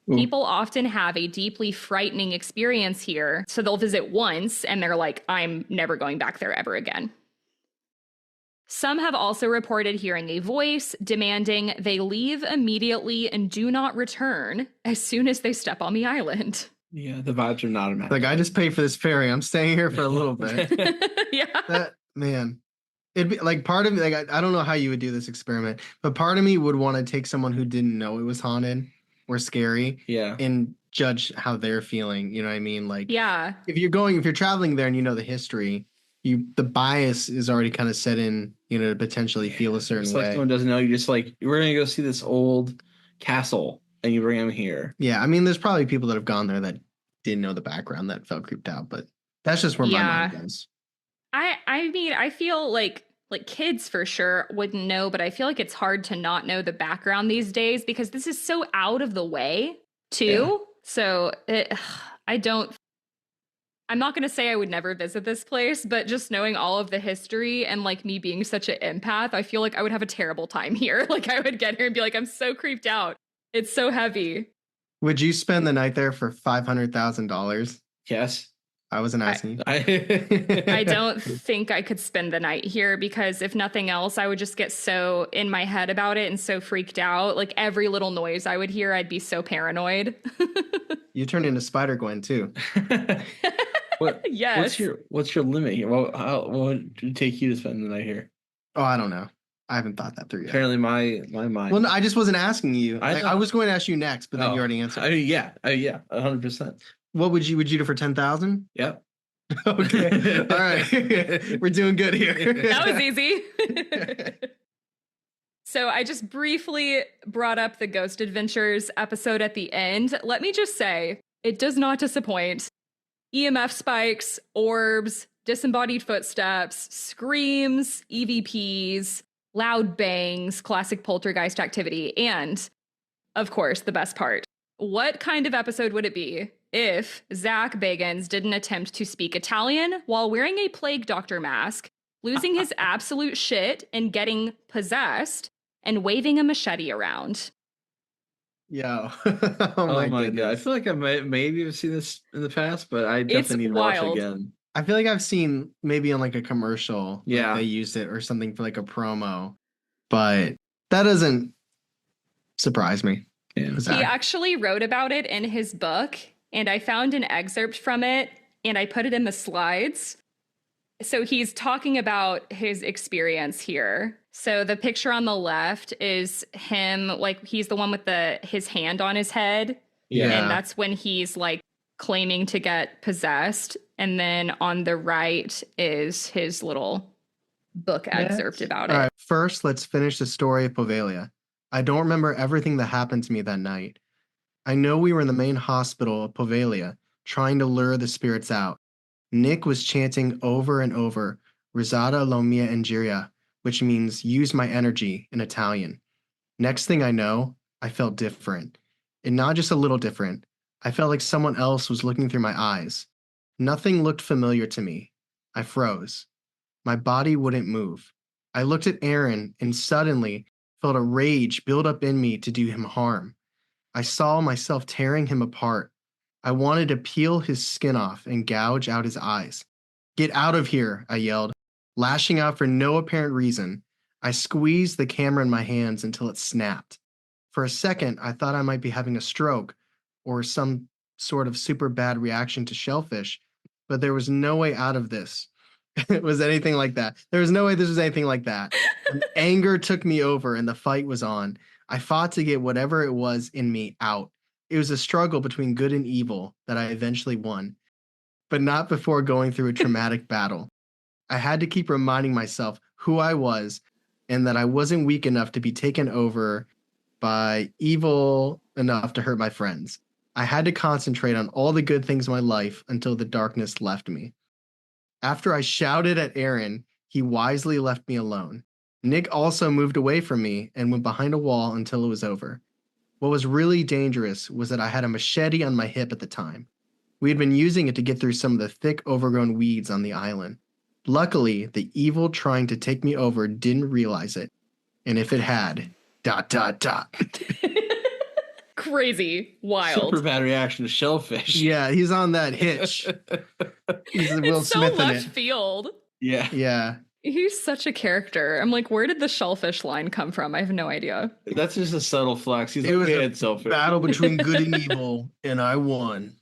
People often have a deeply frightening experience here, so they'll visit once and they're like, I'm never going back there ever again. Some have also reported hearing a voice demanding they leave immediately and do not return as soon as they step on the island. Yeah, the vibes are not a match. Like, I just paid for this ferry. I'm staying here for a little bit. Yeah. Man. It'd be like part of me, like, I don't know how you would do this experiment, but part of me would want to take someone who didn't know it was haunted or scary, and judge how they're feeling. You know what I mean? Like, yeah, if you're traveling there and you know the history, the bias is already kind of set in, to potentially feel a certain way. Like someone doesn't know, you just like, we're gonna go see this old castle, and you bring them here. Yeah, I mean, there's probably people that have gone there that didn't know the background that felt creeped out, but that's just where my mind goes. I mean, I feel like kids for sure wouldn't know, but I feel like it's hard to not know the background these days because this is so out of the way too. Yeah. So I'm not going to say I would never visit this place, but just knowing all of the history and like me being such an empath, I feel like I would have a terrible time here. Like I would get here and be like, I'm so creeped out. It's so heavy. Would you spend the night there for $500,000? Yes. I wasn't asking. I don't think I could spend the night here because if nothing else, I would just get so in my head about it and so freaked out. Like every little noise I would hear, I'd be so paranoid. You turned into Spider-Gwen too. Yes. What's your limit here? What would it take you to spend the night here? Oh, I don't know. I haven't thought that through yet. Apparently my mind. Well, no, I just wasn't asking you. I was going to ask you next, but then you already answered. Yeah, 100%. What would you do for 10,000? Yep. Okay. All right. We're doing good here. That was easy. So I just briefly brought up the Ghost Adventures episode at the end. Let me just say, it does not disappoint. EMF spikes, orbs, disembodied footsteps, screams, EVPs, loud bangs, classic poltergeist activity, and, of course, the best part. What kind of episode would it be if Zach Bagans didn't attempt to speak Italian while wearing a plague doctor mask, losing his absolute shit and getting possessed, and waving a machete around? Yo. Oh my God. I feel like I maybe have seen this in the past, but I definitely need to watch it again. I feel like I've seen maybe on like a commercial. Yeah. Like they used it or something for like a promo, but that doesn't surprise me. Yeah. He actually wrote about it in his book, and I found an excerpt from it and I put it in the slides. So he's talking about his experience here. So the picture on the left is him, like he's the one with his hand on his head. Yeah. And that's when he's like claiming to get possessed. And then on the right is his little book excerpt about it. All right, first, let's finish the story of Poveglia. I don't remember everything that happened to me that night. I know we were in the main hospital of Poveglia, trying to lure the spirits out. Nick was chanting over and over, Risata la mia energia, which means use my energy in Italian. Next thing I know, I felt different. And not just a little different. I felt like someone else was looking through my eyes. Nothing looked familiar to me. I froze. My body wouldn't move. I looked at Aaron and suddenly felt a rage build up in me to do him harm. I saw myself tearing him apart. I wanted to peel his skin off and gouge out his eyes. Get out of here, I yelled, lashing out for no apparent reason. I squeezed the camera in my hands until it snapped. For a second, I thought I might be having a stroke or some sort of super bad reaction to shellfish, but there was no way out of this. It was anything like that. There was no way this was anything like that. Anger took me over and the fight was on. I fought to get whatever it was in me out. It was a struggle between good and evil that I eventually won, but not before going through a traumatic battle. I had to keep reminding myself who I was and that I wasn't weak enough to be taken over by evil enough to hurt my friends. I had to concentrate on all the good things in my life until the darkness left me. After I shouted at Aaron, he wisely left me alone. Nick also moved away from me and went behind a wall until it was over. What was really dangerous was that I had a machete on my hip at the time. We had been using it to get through some of the thick, overgrown weeds on the island. Luckily, the evil trying to take me over didn't realize it. And if it had, ... Crazy. Wild. Super bad reaction to shellfish. Yeah, he's on that hitch. He's Will It's so Smith in left it. field. Yeah. Yeah. He's such a character. I'm like, where did the shellfish line come from? I have no idea. That's just a subtle flex. He's It was a selfish. battle between good and evil, and I won.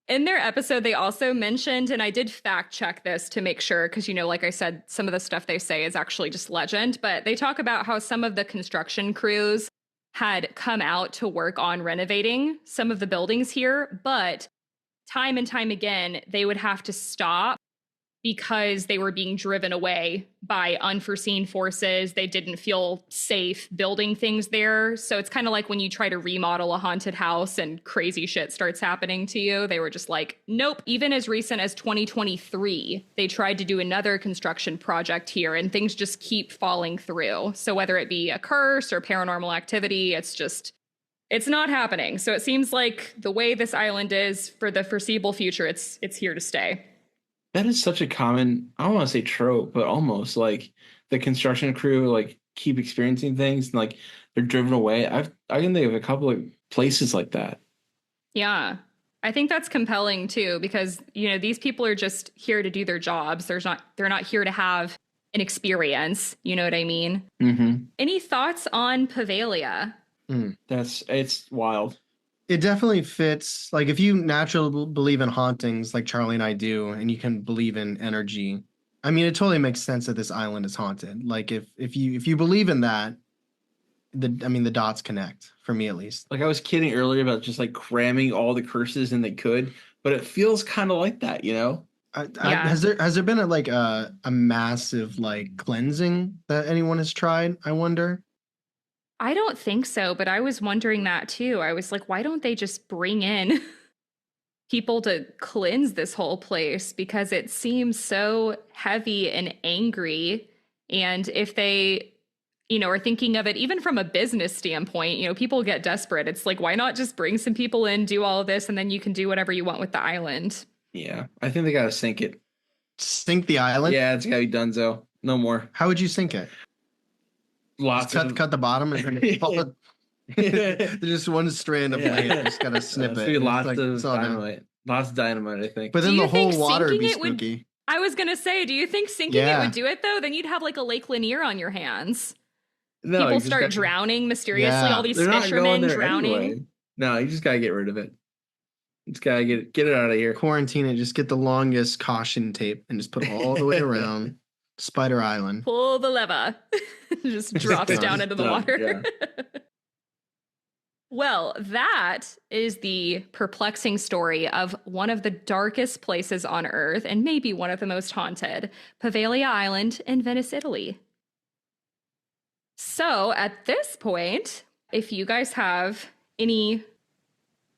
In their episode, they also mentioned, and I did fact check this to make sure, because, like I said, some of the stuff they say is actually just legend, but they talk about how some of the construction crews had come out to work on renovating some of the buildings here, but time and time again, they would have to stop because they were being driven away by unforeseen forces. They didn't feel safe building things there. So it's kind of like when you try to remodel a haunted house and crazy shit starts happening to you. They were just like, nope. Even as recent as 2023, they tried to do another construction project here and things just keep falling through. So whether it be a curse or paranormal activity, it's not happening. So it seems like the way this island is for the foreseeable future, it's here to stay. That is such a common, I don't want to say trope, but almost like the construction crew like keep experiencing things and like they're driven away. I can think of a couple of places like that. Yeah. I think that's compelling too, because these people are just here to do their jobs. They're not here to have an experience. You know what I mean? Mm-hmm. Any thoughts on Poveglia? It's wild. It definitely fits. Like if you naturally believe in hauntings like Charlie and I do, and you can believe in energy, I mean, it totally makes sense that this island is haunted. Like if you believe in that, the dots connect for me at least. Like I was kidding earlier about just like cramming all the curses in they could, but it feels kind of like that, Has there been a massive like cleansing that anyone has tried? I wonder. I don't think so, but I was wondering that too. I was like, why don't they just bring in people to cleanse this whole place? Because it seems so heavy and angry. And if they, are thinking of it even from a business standpoint, people get desperate. It's like, why not just bring some people in, do all of this, and then you can do whatever you want with the island? Yeah, I think they got to sink it. Sink the island? Yeah, it's got to be donezo. No more. How would you sink it? Cut the bottom and there's just one strand of land. Just gotta snip it. Lots of dynamite. Lots of dynamite, I think. But then the whole water would be spooky. I was gonna say, do you think sinking it would do it though? Then you'd have like a Lake Lanier on your hands. No, people start drowning mysteriously. All these fishermen drowning. Anyway. No, you just gotta get rid of it. Just gotta get it out of here. Quarantine it. Just get the longest caution tape and just put it all the way around Spider Island. Pull the lever. Just drops Done. down into the Done, water. Well, that is the perplexing story of one of the darkest places on Earth and maybe one of the most haunted, Poveglia Island in Venice, Italy. So at this point, if you guys have any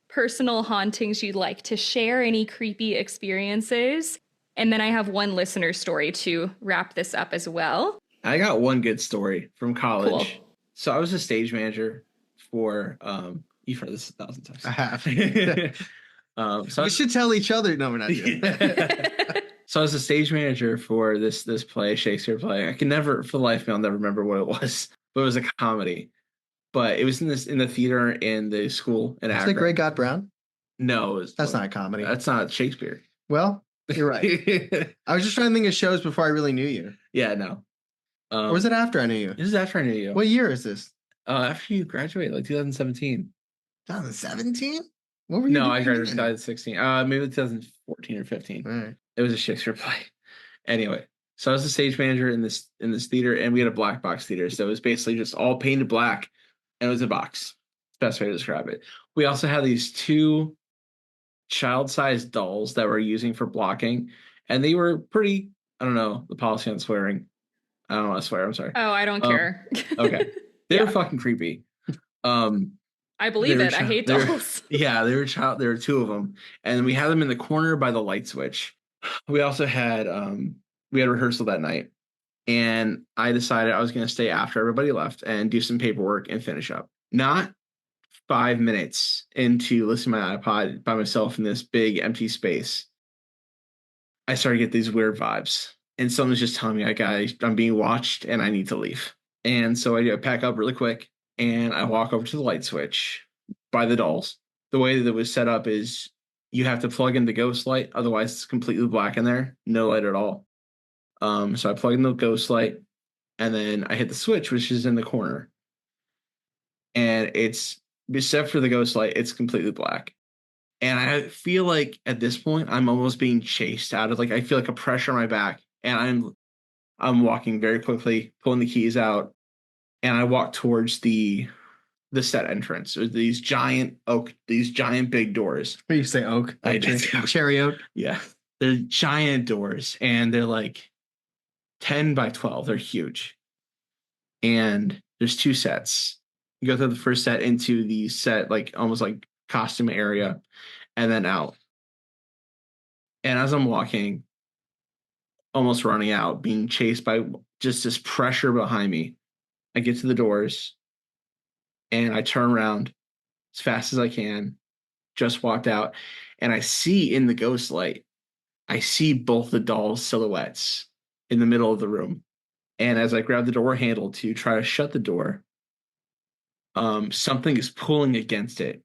personal hauntings you'd like to share, any creepy experiences, and then I have one listener story to wrap this up as well. I got one good story from college. Cool. So I was a stage manager for you've heard this 1,000 times. I have. So we should tell each other. No, we're not doing that. So I was a stage manager for this play, Shakespeare play. I can never, for the life of me, I'll never remember what it was, but it was a comedy. But it was in the theater in the school in Is Akron. it Greg Got Brown? No, That's not a comedy. That's not Shakespeare. Well, you're right. I was just trying to think of shows before I really knew you. Yeah, no. Or was it after I knew you? This is after I knew you. What year is this? After you graduated, like 2017. 2017? What were you No, doing I graduated in then? 2016. Maybe 2014 or 15. All right. It was a Shakespeare play. Anyway, so I was the stage manager in this theater, and we had a black box theater. So it was basically just all painted black, and it was a box. Best way to describe it. We also had these 2 child-sized dolls that we're using for blocking, and they were pretty. I don't know the policy on swearing. I don't want to swear. I'm sorry. Oh, I don't care. Okay, they were fucking creepy. I believe it. I hate dolls. Yeah, they were child. There were 2 of them, and we had them in the corner by the light switch. We also had we had rehearsal that night, and I decided I was going to stay after everybody left and do some paperwork and finish up. Not 5 minutes into listening to my iPod by myself in this big empty space, I started to get these weird vibes, and someone's just telling me I'm being watched and I need to leave. And so I pack up really quick and I walk over to the light switch by the dolls. The way that it was set up is you have to plug in the ghost light, otherwise it's completely black in there, no light at all. So I plug in the ghost light, and then I hit the switch, which is in the corner. And it's, except for the ghost light, it's completely black. And I feel like at this point, I'm almost being chased out of, like, I feel like a pressure on my back. And I'm walking very quickly, pulling the keys out, and I walk towards the set entrance. There's these giant big doors. What do you say, oak? I did. Cherry oak? Yeah. They're giant doors, and they're like 10 by 12. They're huge. And there's 2 sets. You go through the first set into the set, like almost like costume area, and then out. And as I'm walking, almost running out, being chased by just this pressure behind me, I get to the doors and I turn around as fast as I can, just walked out, and I see in the ghost light, I see both the dolls' silhouettes in the middle of the room. And as I grab the door handle to try to shut the door, something is pulling against it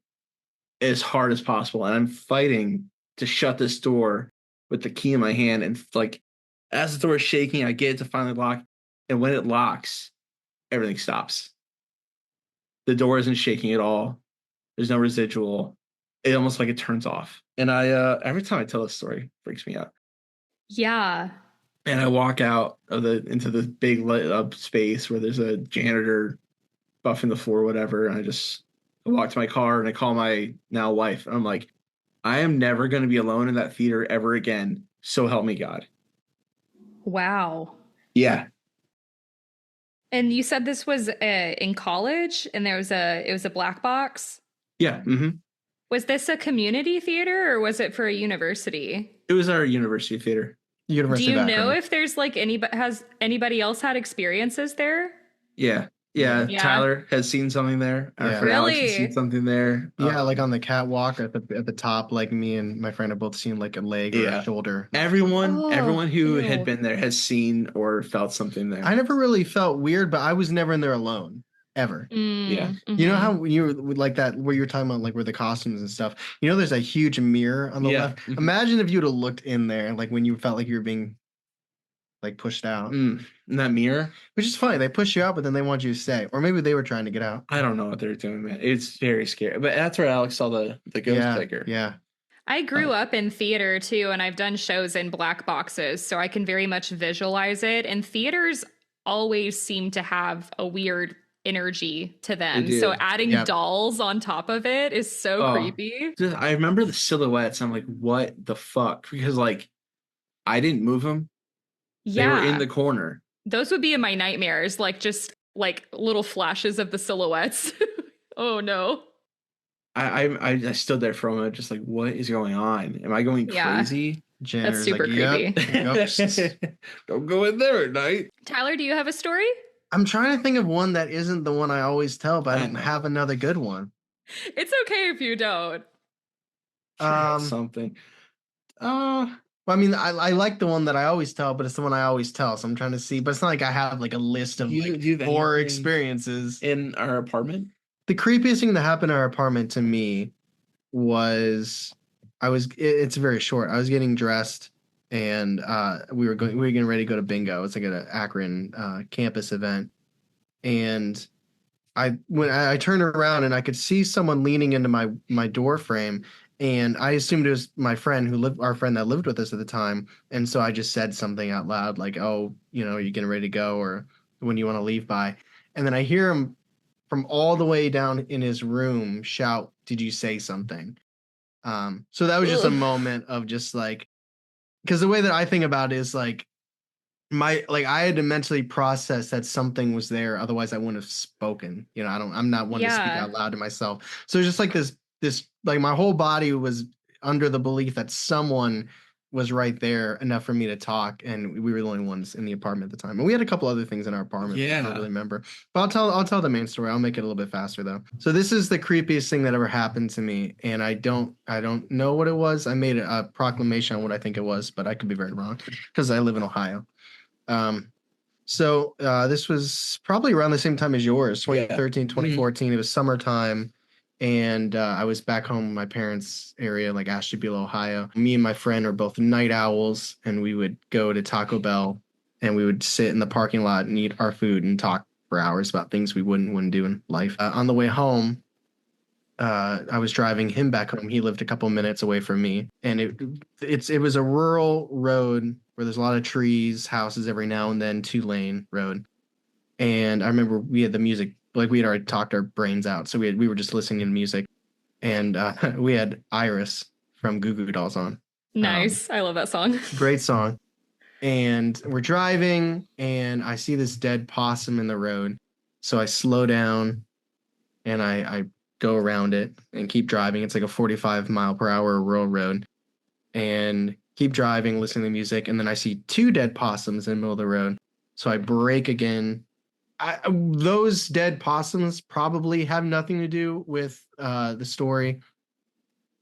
as hard as possible. And I'm fighting to shut this door with the key in my hand. And like, as the door is shaking, I get it to finally lock. And when it locks, everything stops. The door isn't shaking at all. There's no residual. It almost like it turns off. And I, every time I tell this story, it freaks me out. Yeah. And I walk out of into the big lit up space where there's a janitor buffing the floor, whatever. And I walk to my car and I call my now wife. And I'm like, I am never going to be alone in that theater ever again. So help me God. Wow. Yeah. And you said this was in college, and it was a black box. Yeah. Mm-hmm. Was this a community theater, or was it for a university? It was our university theater. University Do you of know Akron. if there's like anybody else had experiences there? Yeah. Yeah. Tyler has seen something there. Our Yeah. friend Alex has Really? seen something there. Yeah, like on the catwalk at the top, like me and my friend have both seen like a leg or Yeah. a shoulder. Everyone who ew. had been there has seen or felt something there. I never really felt weird, but I was never in there alone, ever. Yeah. You know how when you were like that, where you were talking about like where the costumes and stuff, you know, there's a huge mirror on the Yeah. left. Imagine if you'd have looked in there, like when you felt like you were being like pushed out, In that mirror? which is funny. They push you out, but then they want you to stay, or maybe they were trying to get out. I don't know what they're doing, man. It's very scary. But that's where Alex saw the ghost figure. Yeah. I grew up in theater too, and I've done shows in black boxes, so I can very much visualize it. And theaters always seem to have a weird energy to They them. So do. adding Yep. dolls on top of it is so creepy. I remember the silhouettes. I'm like, what the fuck? Because like, I didn't move them. They were in Yeah. the corner. Those would be in my nightmares, like just like little flashes of the silhouettes. Oh no. I stood there for a moment, just like, what is going on? Am I going Yeah. crazy? Janitor's super yep, creepy. ghosts. Don't go in there at night. Tyler, do you have a story? I'm trying to think of one that isn't the one I always tell, but I don't have another good one. It's okay if you don't. Something. Well, I mean, I like the one that I always tell, but it's the one I always tell. So I'm trying to see, but it's not like I have like a list of Do you have horror anything experiences. in our apartment? The creepiest thing that happened in our apartment to me was it's very short. I was getting dressed and we were getting ready to go to bingo. It's like an Akron campus event. And when I turned around and I could see someone leaning into my door frame, and I assumed it was my friend our friend that lived with us at the time. And so I just said something out loud like, "Oh, are you getting ready to go, or when do you want to leave by?" And then I hear him from all the way down in his room shout, "Did you say something?" So that was just a moment of just like, because the way that I think about it is like I had to mentally process that something was there, otherwise I wouldn't have spoken. I'm not one to speak out loud to myself. So it's just like this like my whole body was under the belief that someone was right there enough for me to talk, and we were the only ones in the apartment at the time. And we had a couple other things in our apartment. I don't really remember. But I'll tell the main story. I'll make it a little bit faster though. So this is the creepiest thing that ever happened to me, and I don't know what it was. I made a proclamation on what I think it was, but I could be very wrong because I live in Ohio. So this was probably around the same time as yours, 2013, 2014. It was summertime, and I was back home in my parents' area, like Ashtabula, Ohio. Me and my friend are both night owls, and we would go to Taco Bell, and we would sit in the parking lot and eat our food and talk for hours about things we wouldn't do in life. On the way home, I was driving him back home. He lived a couple minutes away from me, and it was a rural road where there's a lot of trees, houses every now and then, 2-lane road. And I remember we had the music, like we had already talked our brains out, so we were just listening to music, and we had Iris from Goo Goo Dolls on. Nice. I love that song. Great song. And we're driving, and I see this dead possum in the road, so I slow down, and I go around it and keep driving. It's like a 45-mile-per-hour rural road, and keep driving, listening to music, and then I see 2 dead possums in the middle of the road. So I brake again. Those dead possums probably have nothing to do with the story,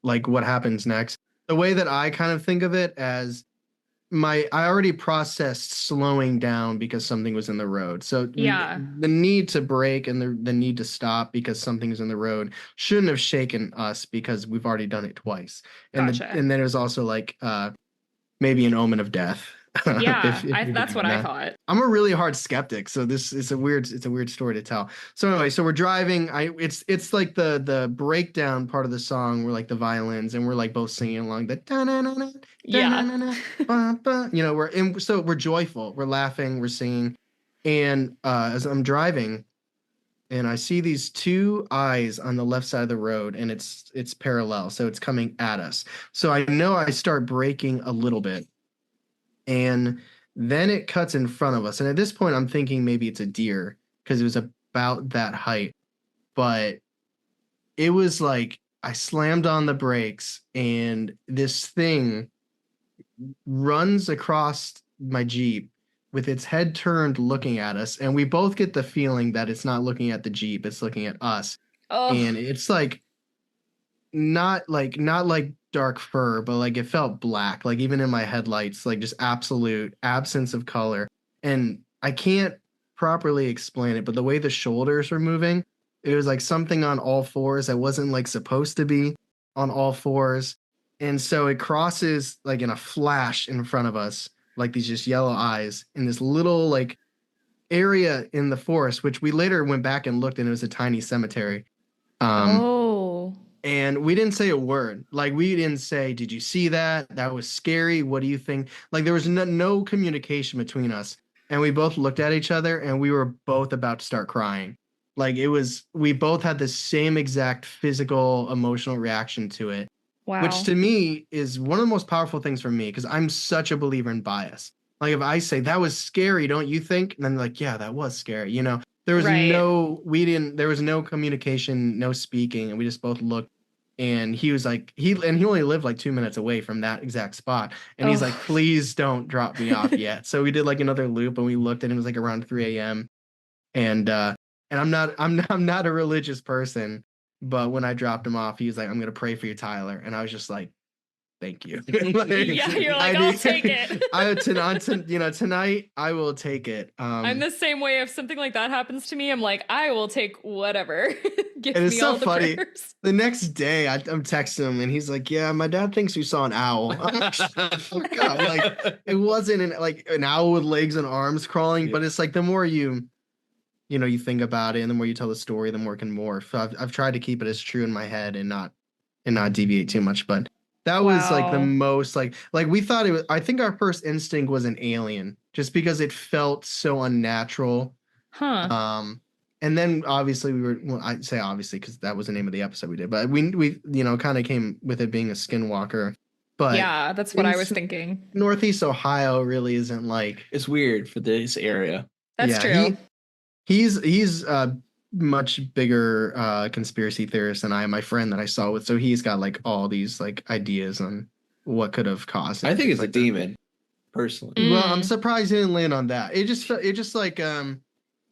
like what happens next. The way that I kind of think of it as I already processed slowing down because something was in the road. So the need to brake and the need to stop because something's in the road shouldn't have shaken us because we've already done it twice. And and then it was also like maybe an omen of death. Yeah, that's what I thought. I'm a really hard skeptic, so this is a weird story to tell. So anyway, so we're driving. It's like the breakdown part of the song where like the violins, and we're like both singing along the so we're joyful, we're laughing, we're singing, and as I'm driving, and I see these 2 eyes on the left side of the road, and it's parallel, so it's coming at us. So I know I start braking a little bit. And then it cuts in front of us. And at this point, I'm thinking maybe it's a deer because it was about that height. But it was like I slammed on the brakes, and this thing runs across my Jeep with its head turned looking at us. And we both get the feeling that it's not looking at the Jeep, it's looking at us. Oh. And it's like not like dark fur, but like it felt black, like even in my headlights, like just absolute absence of color. And I can't properly explain it, but the way the shoulders were moving, it was like something on all fours that wasn't like supposed to be on all fours. And so it crosses like in a flash in front of us, like these just yellow eyes in this little like area in the forest, which we later went back and looked, and it was a tiny cemetery. And we didn't say a word. Like, we didn't say, did you see that? That was scary. What do you think? Like, there was no communication between us. And we both looked at each other and we were both about to start crying. Like, we both had the same exact physical, emotional reaction to it. Wow. Which to me is one of the most powerful things for me, because I'm such a believer in bias. Like, if I say that was scary, don't you think? And then like, yeah, that was scary. There was there was no communication, no speaking, and we just both looked. And he was like, he only lived like 2 minutes away from that exact spot. And he's like, please don't drop me off yet. So we did like another loop, and we looked, and it was like around 3 a.m. And I'm not a religious person, but when I dropped him off, he was like, I'm gonna pray for you, Tyler. And I was just like, thank you. Yeah, you're like, I'll take it. Tonight I will take it. I'm the same way. If something like that happens to me, I'm like, I will take whatever. Give and it's me so all the funny. prayers. The next day, I'm texting him, and he's like, "Yeah, my dad thinks we saw an owl." Oh God, like it wasn't an owl with legs and arms crawling, but it's like the more you think about it, and the more you tell the story, the more it can morph. I've tried to keep it as true in my head and not deviate too much, but. That was like the most like we thought it was. I think our first instinct was an alien, just because it felt so unnatural. Huh. And then obviously I say obviously because that was the name of the episode we did, but we kind of came with it being a skinwalker. But yeah, that's what I was thinking. Northeast Ohio really isn't like. It's weird for this area. That's true. He's much bigger conspiracy theorist than I am. My friend that I saw with, so he's got like all these like ideas on what could have caused it. I think it's like a demon, personally. Well, I'm surprised he didn't land on that. It just like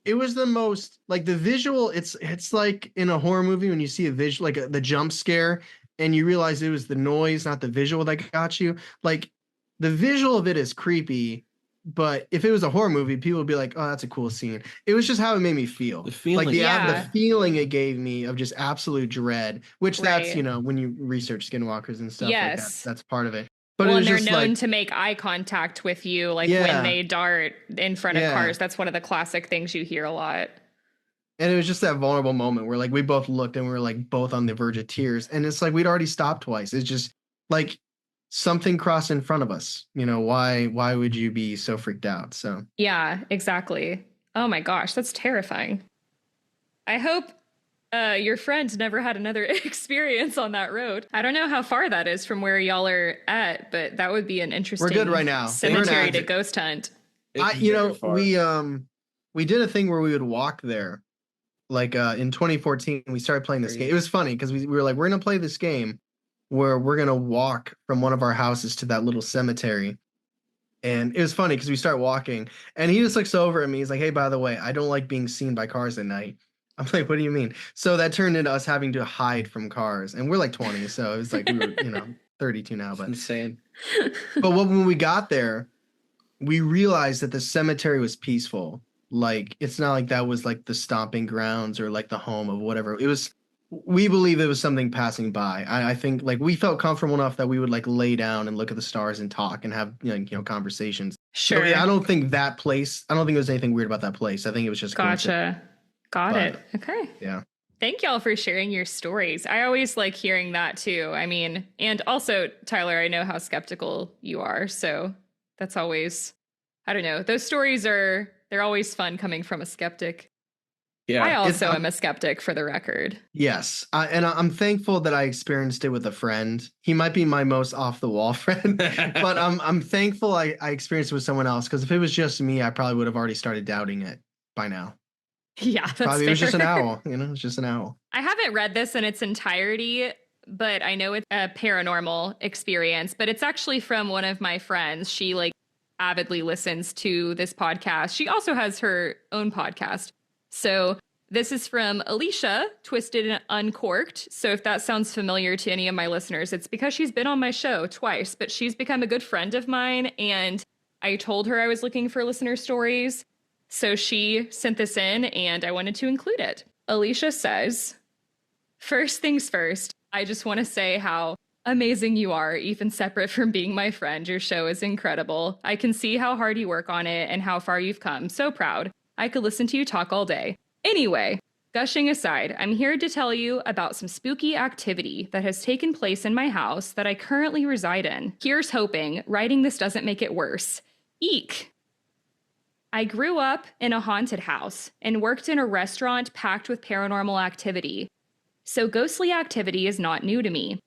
it was the most like the visual. It's like in a horror movie when you see a visual like the jump scare and you realize it was the noise, not the visual that got you. Like the visual of it is creepy. But if it was a horror movie, people would be like, "Oh, that's a cool scene." It was just how it made me feel. The feeling, like the feeling it gave me of just absolute dread. Which that's when you research skinwalkers and stuff like that, that's part of it. But well, it was and they're just known to make eye contact with you, like when they dart in front of cars. That's one of the classic things you hear a lot. And it was just that vulnerable moment where like we both looked and we were like both on the verge of tears, and it's like we'd already stopped twice. It's just like. Something crossed in front of us. Why would you be so freaked out? So yeah, exactly. Oh my gosh, that's terrifying. I hope your friend never had another experience on that road. I don't know how far that is from where y'all are at, but that would be an interesting. We're good right now. Cemetery to ghost hunt. We did a thing where we would walk there. Like in 2014, we started playing this game. It was funny because we were like, we're gonna play this game. Where we're going to walk from one of our houses to that little cemetery. And it was funny because we start walking and he just looks over at me. He's like, "Hey, by the way, I don't like being seen by cars at night." I'm like, "What do you mean?" So that turned into us having to hide from cars. And we're like 20. So it was like, we were, 32 now, but insane. But when we got there, we realized that the cemetery was peaceful. Like, it's not like that was like the stomping grounds or like the home of whatever. We believe it was something passing by. I think like we felt comfortable enough that we would like lay down and look at the stars and talk and have conversations. Sure. So, I don't think there was anything weird about that place. I think it was just gotcha. Got it. Okay. Yeah. Thank y'all for sharing your stories. I always like hearing that too. I mean, and also Tyler, I know how skeptical you are, so that's always, I don't know. Those stories they're always fun coming from a skeptic. Yeah, I also am a skeptic, for the record. Yes, and I'm thankful that I experienced it with a friend. He might be my most off the wall friend, but I'm thankful I experienced it with someone else, because if it was just me, I probably would have already started doubting it by now. Yeah, that's probably fair. It was just an owl. It's just an owl. I haven't read this in its entirety, but I know it's a paranormal experience. But it's actually from one of my friends. She like avidly listens to this podcast. She also has her own podcast. So this is from Alicia, Twisted and Uncorked. So if that sounds familiar to any of my listeners, it's because she's been on my show twice, but she's become a good friend of mine. And I told her I was looking for listener stories. So she sent this in and I wanted to include it. Alicia says, "First things first, I just want to say how amazing you are, even separate from being my friend. Your show is incredible. I can see how hard you work on it and how far you've come. So proud. I could listen to you talk all day. Anyway, Gushing aside, I'm here to tell you about some spooky activity that has taken place in my house that I currently reside in. Here's hoping writing this doesn't make it worse. Eek! I grew up in a haunted house and worked in a restaurant packed with paranormal activity, so ghostly activity is not new to me.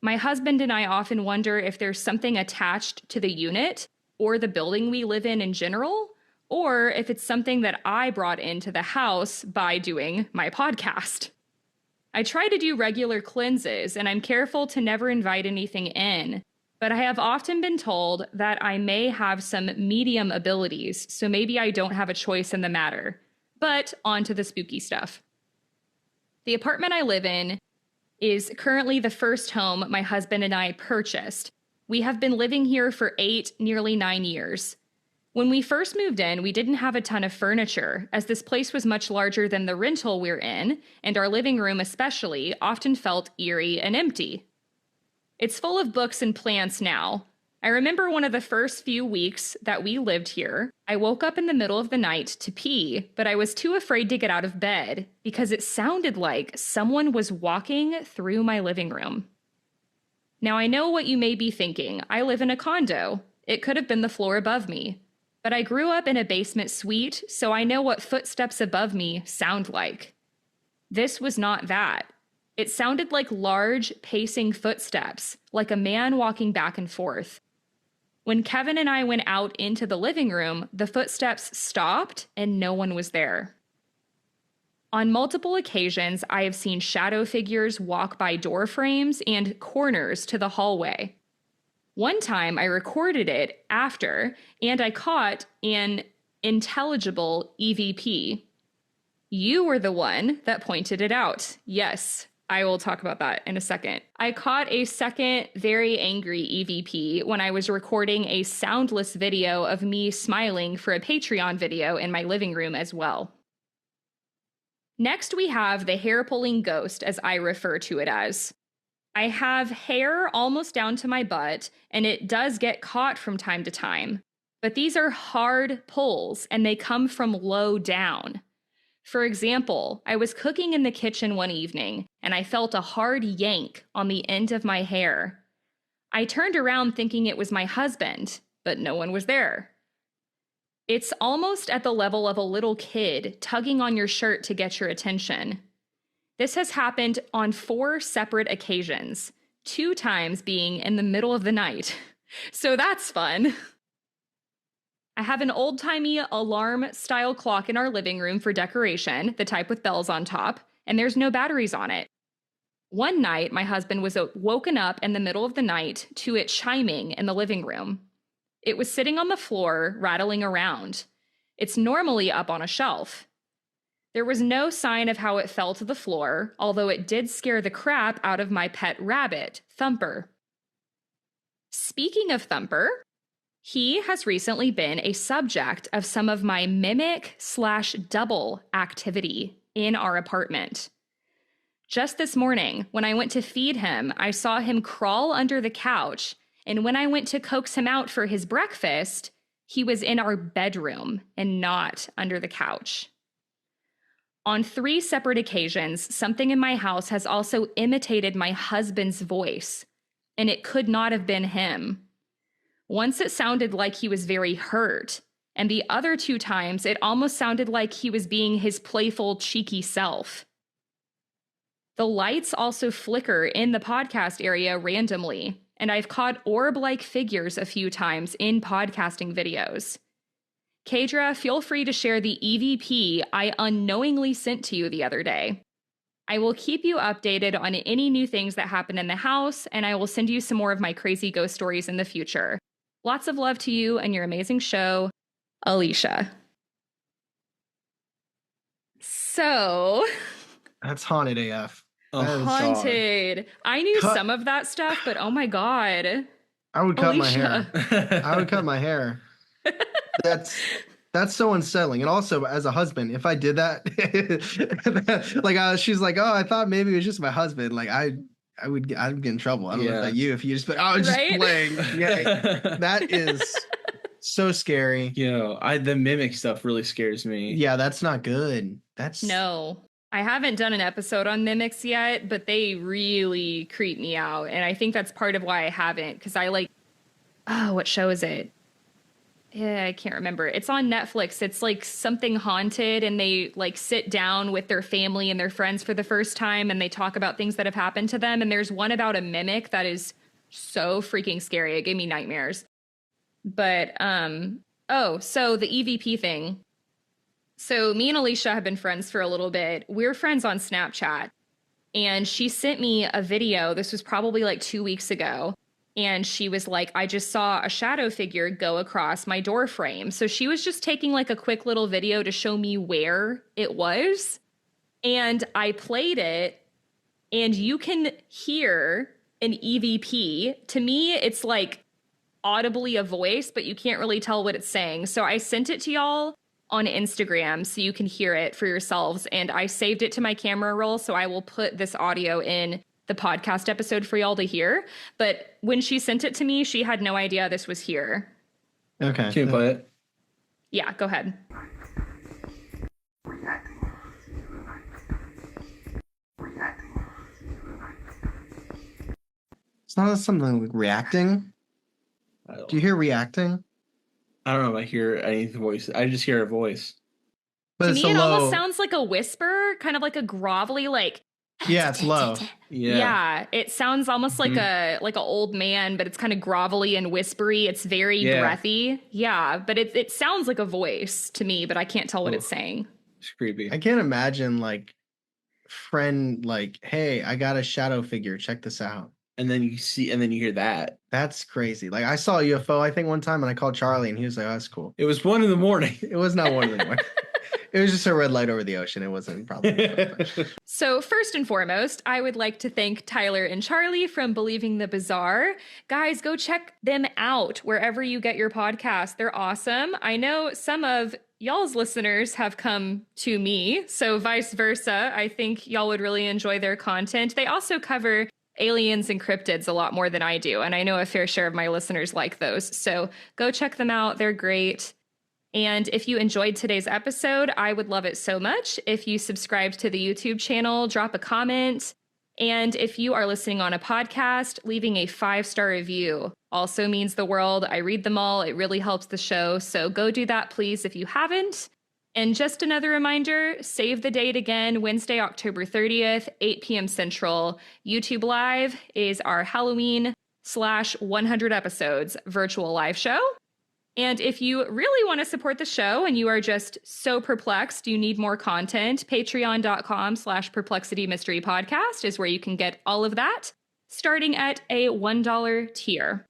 My husband and I often wonder if there's something attached to the unit or the building we live in general, or if it's something that I brought into the house by doing my podcast. I try to do regular cleanses, and I'm careful to never invite anything in, but I have often been told that I may have some medium abilities, so maybe I don't have a choice in the matter. But on to the spooky stuff. The apartment I live in is currently the first home my husband and I purchased. We have been living here for 8, nearly 9 years. When we first moved in, we didn't have a ton of furniture, as this place was much larger than the rental we're in, and our living room especially often felt eerie and empty. It's full of books and plants now. I remember one of the first few weeks that we lived here, I woke up in the middle of the night to pee, but I was too afraid to get out of bed because it sounded like someone was walking through my living room. Now I know what you may be thinking. I live in a condo. It could have been the floor above me. But I grew up in a basement suite, so I know what footsteps above me sound like. This was not that. It sounded like large, pacing footsteps, like a man walking back and forth. When Kevin and I went out into the living room, the footsteps stopped and no one was there. On multiple occasions, I have seen shadow figures walk by door frames and corners to the hallway. One time I recorded it after, and I caught an intelligible EVP. You were the one that pointed it out. Yes, I will talk about that in a second. I caught a second very angry EVP when I was recording a soundless video of me smiling for a Patreon video in my living room as well. Next, we have the hair-pulling ghost, as I refer to it as. I have hair almost down to my butt, and it does get caught from time to time. But these are hard pulls, and they come from low down. For example, I was cooking in the kitchen one evening, and I felt a hard yank on the end of my hair. I turned around thinking it was my husband, but no one was there. It's almost at the level of a little kid tugging on your shirt to get your attention. This has happened on 4 separate occasions, 2 times being in the middle of the night. So that's fun. I have an old-timey alarm-style clock in our living room for decoration, the type with bells on top, and there's no batteries on it. One night, my husband was woken up in the middle of the night to it chiming in the living room. It was sitting on the floor, rattling around. It's normally up on a shelf. There was no sign of how it fell to the floor, although it did scare the crap out of my pet rabbit, Thumper. Speaking of Thumper, he has recently been a subject of some of my mimic/double activity in our apartment. Just this morning, when I went to feed him, I saw him crawl under the couch, and when I went to coax him out for his breakfast, he was in our bedroom and not under the couch. On 3 separate occasions, something in my house has also imitated my husband's voice, and it could not have been him. Once it sounded like he was very hurt, and the other 2 times it almost sounded like he was being his playful, cheeky self. The lights also flicker in the podcast area randomly, and I've caught orb-like figures a few times in podcasting videos. Kadra, feel free to share the EVP I unknowingly sent to you the other day. I will keep you updated on any new things that happen in the house, and I will send you some more of my crazy ghost stories in the future. Lots of love to you and your amazing show, Alicia. So... That's haunted AF. Oh, haunted. I knew some of that stuff, but oh my god. I would cut my Alicia. hair. I would cut my hair. That's so unsettling. And also, as a husband, if I did that, she's like, "Oh, I thought maybe it was just my husband." Like, I'd get in trouble. I don't know about you. If you just, just playing. Yeah, that is so scary. The mimic stuff really scares me. Yeah, that's not good. No. I haven't done an episode on mimics yet, but they really creep me out. And I think that's part of why I haven't, because I like, oh, what show is it? Yeah, I can't remember. It's on Netflix. It's like something haunted, and they like sit down with their family and their friends for the first time, and they talk about things that have happened to them. And there's one about a mimic that is so freaking scary. It gave me nightmares. But, so the EVP thing. So me and Alicia have been friends for a little bit. We're friends on Snapchat, and she sent me a video. This was probably like 2 weeks ago. And she was like, I just saw a shadow figure go across my door frame. So she was just taking like a quick little video to show me where it was. And I played it, and you can hear an EVP. To me, it's like audibly a voice, but you can't really tell what it's saying. So I sent it to y'all on Instagram so you can hear it for yourselves. And I saved it to my camera roll, so I will put this audio in the podcast episode for y'all to hear. But when she sent it to me, she had no idea this was here. Okay. Can you play it? Yeah, go ahead. It's not something like reacting. Do you hear reacting? I don't know if I hear any voice. I just hear a voice. But To it's me, a it low. almost sounds like a whisper, kind of like a grovelly, like. Yeah, it's low. Yeah, it sounds almost like a old man, but it's kind of grovelly and whispery. It's very breathy. Yeah, but it sounds like a voice to me, but I can't tell what it's saying. It's creepy. I can't imagine like friend like, hey, I got a shadow figure. Check this out. And then you hear that. That's crazy. Like I saw a UFO, I think one time, and I called Charlie, and he was like, "Oh, that's cool." It was 1 a.m. It was not 1 a.m. It was just a red light over the ocean. It wasn't probably. So first and foremost, I would like to thank Tyler and Charlie from Believing the Bizarre. Guys, go check them out wherever you get your podcast. They're awesome. I know some of y'all's listeners have come to me, so vice versa. I think y'all would really enjoy their content. They also cover aliens and cryptids a lot more than I do, and I know a fair share of my listeners like those. So go check them out. They're great. And if you enjoyed today's episode, I would love it so much if you subscribed to the YouTube channel, drop a comment, and if you are listening on a podcast, leaving a 5-star review also means the world. I read them all. It really helps the show. So go do that, please, if you haven't. And just another reminder, save the date again, Wednesday, October 30th, 8 p.m. Central. YouTube Live is our Halloween/100 episodes virtual live show. And if you really want to support the show and you are just so perplexed, you need more content, patreon.com/Perplexity Mystery Podcast is where you can get all of that, starting at a $1 tier.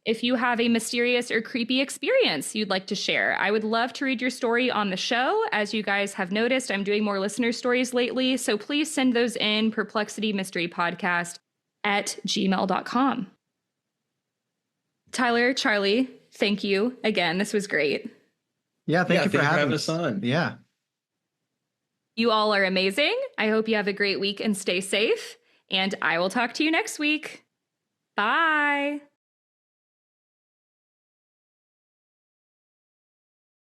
If you have a mysterious or creepy experience you'd like to share, I would love to read your story on the show. As you guys have noticed, I'm doing more listener stories lately, so please send those in, perplexitymysterypodcast@gmail.com. Tyler, Charlie, thank you again. This was great. Yeah, thank you for having us on. Yeah. You all are amazing. I hope you have a great week and stay safe. And I will talk to you next week. Bye.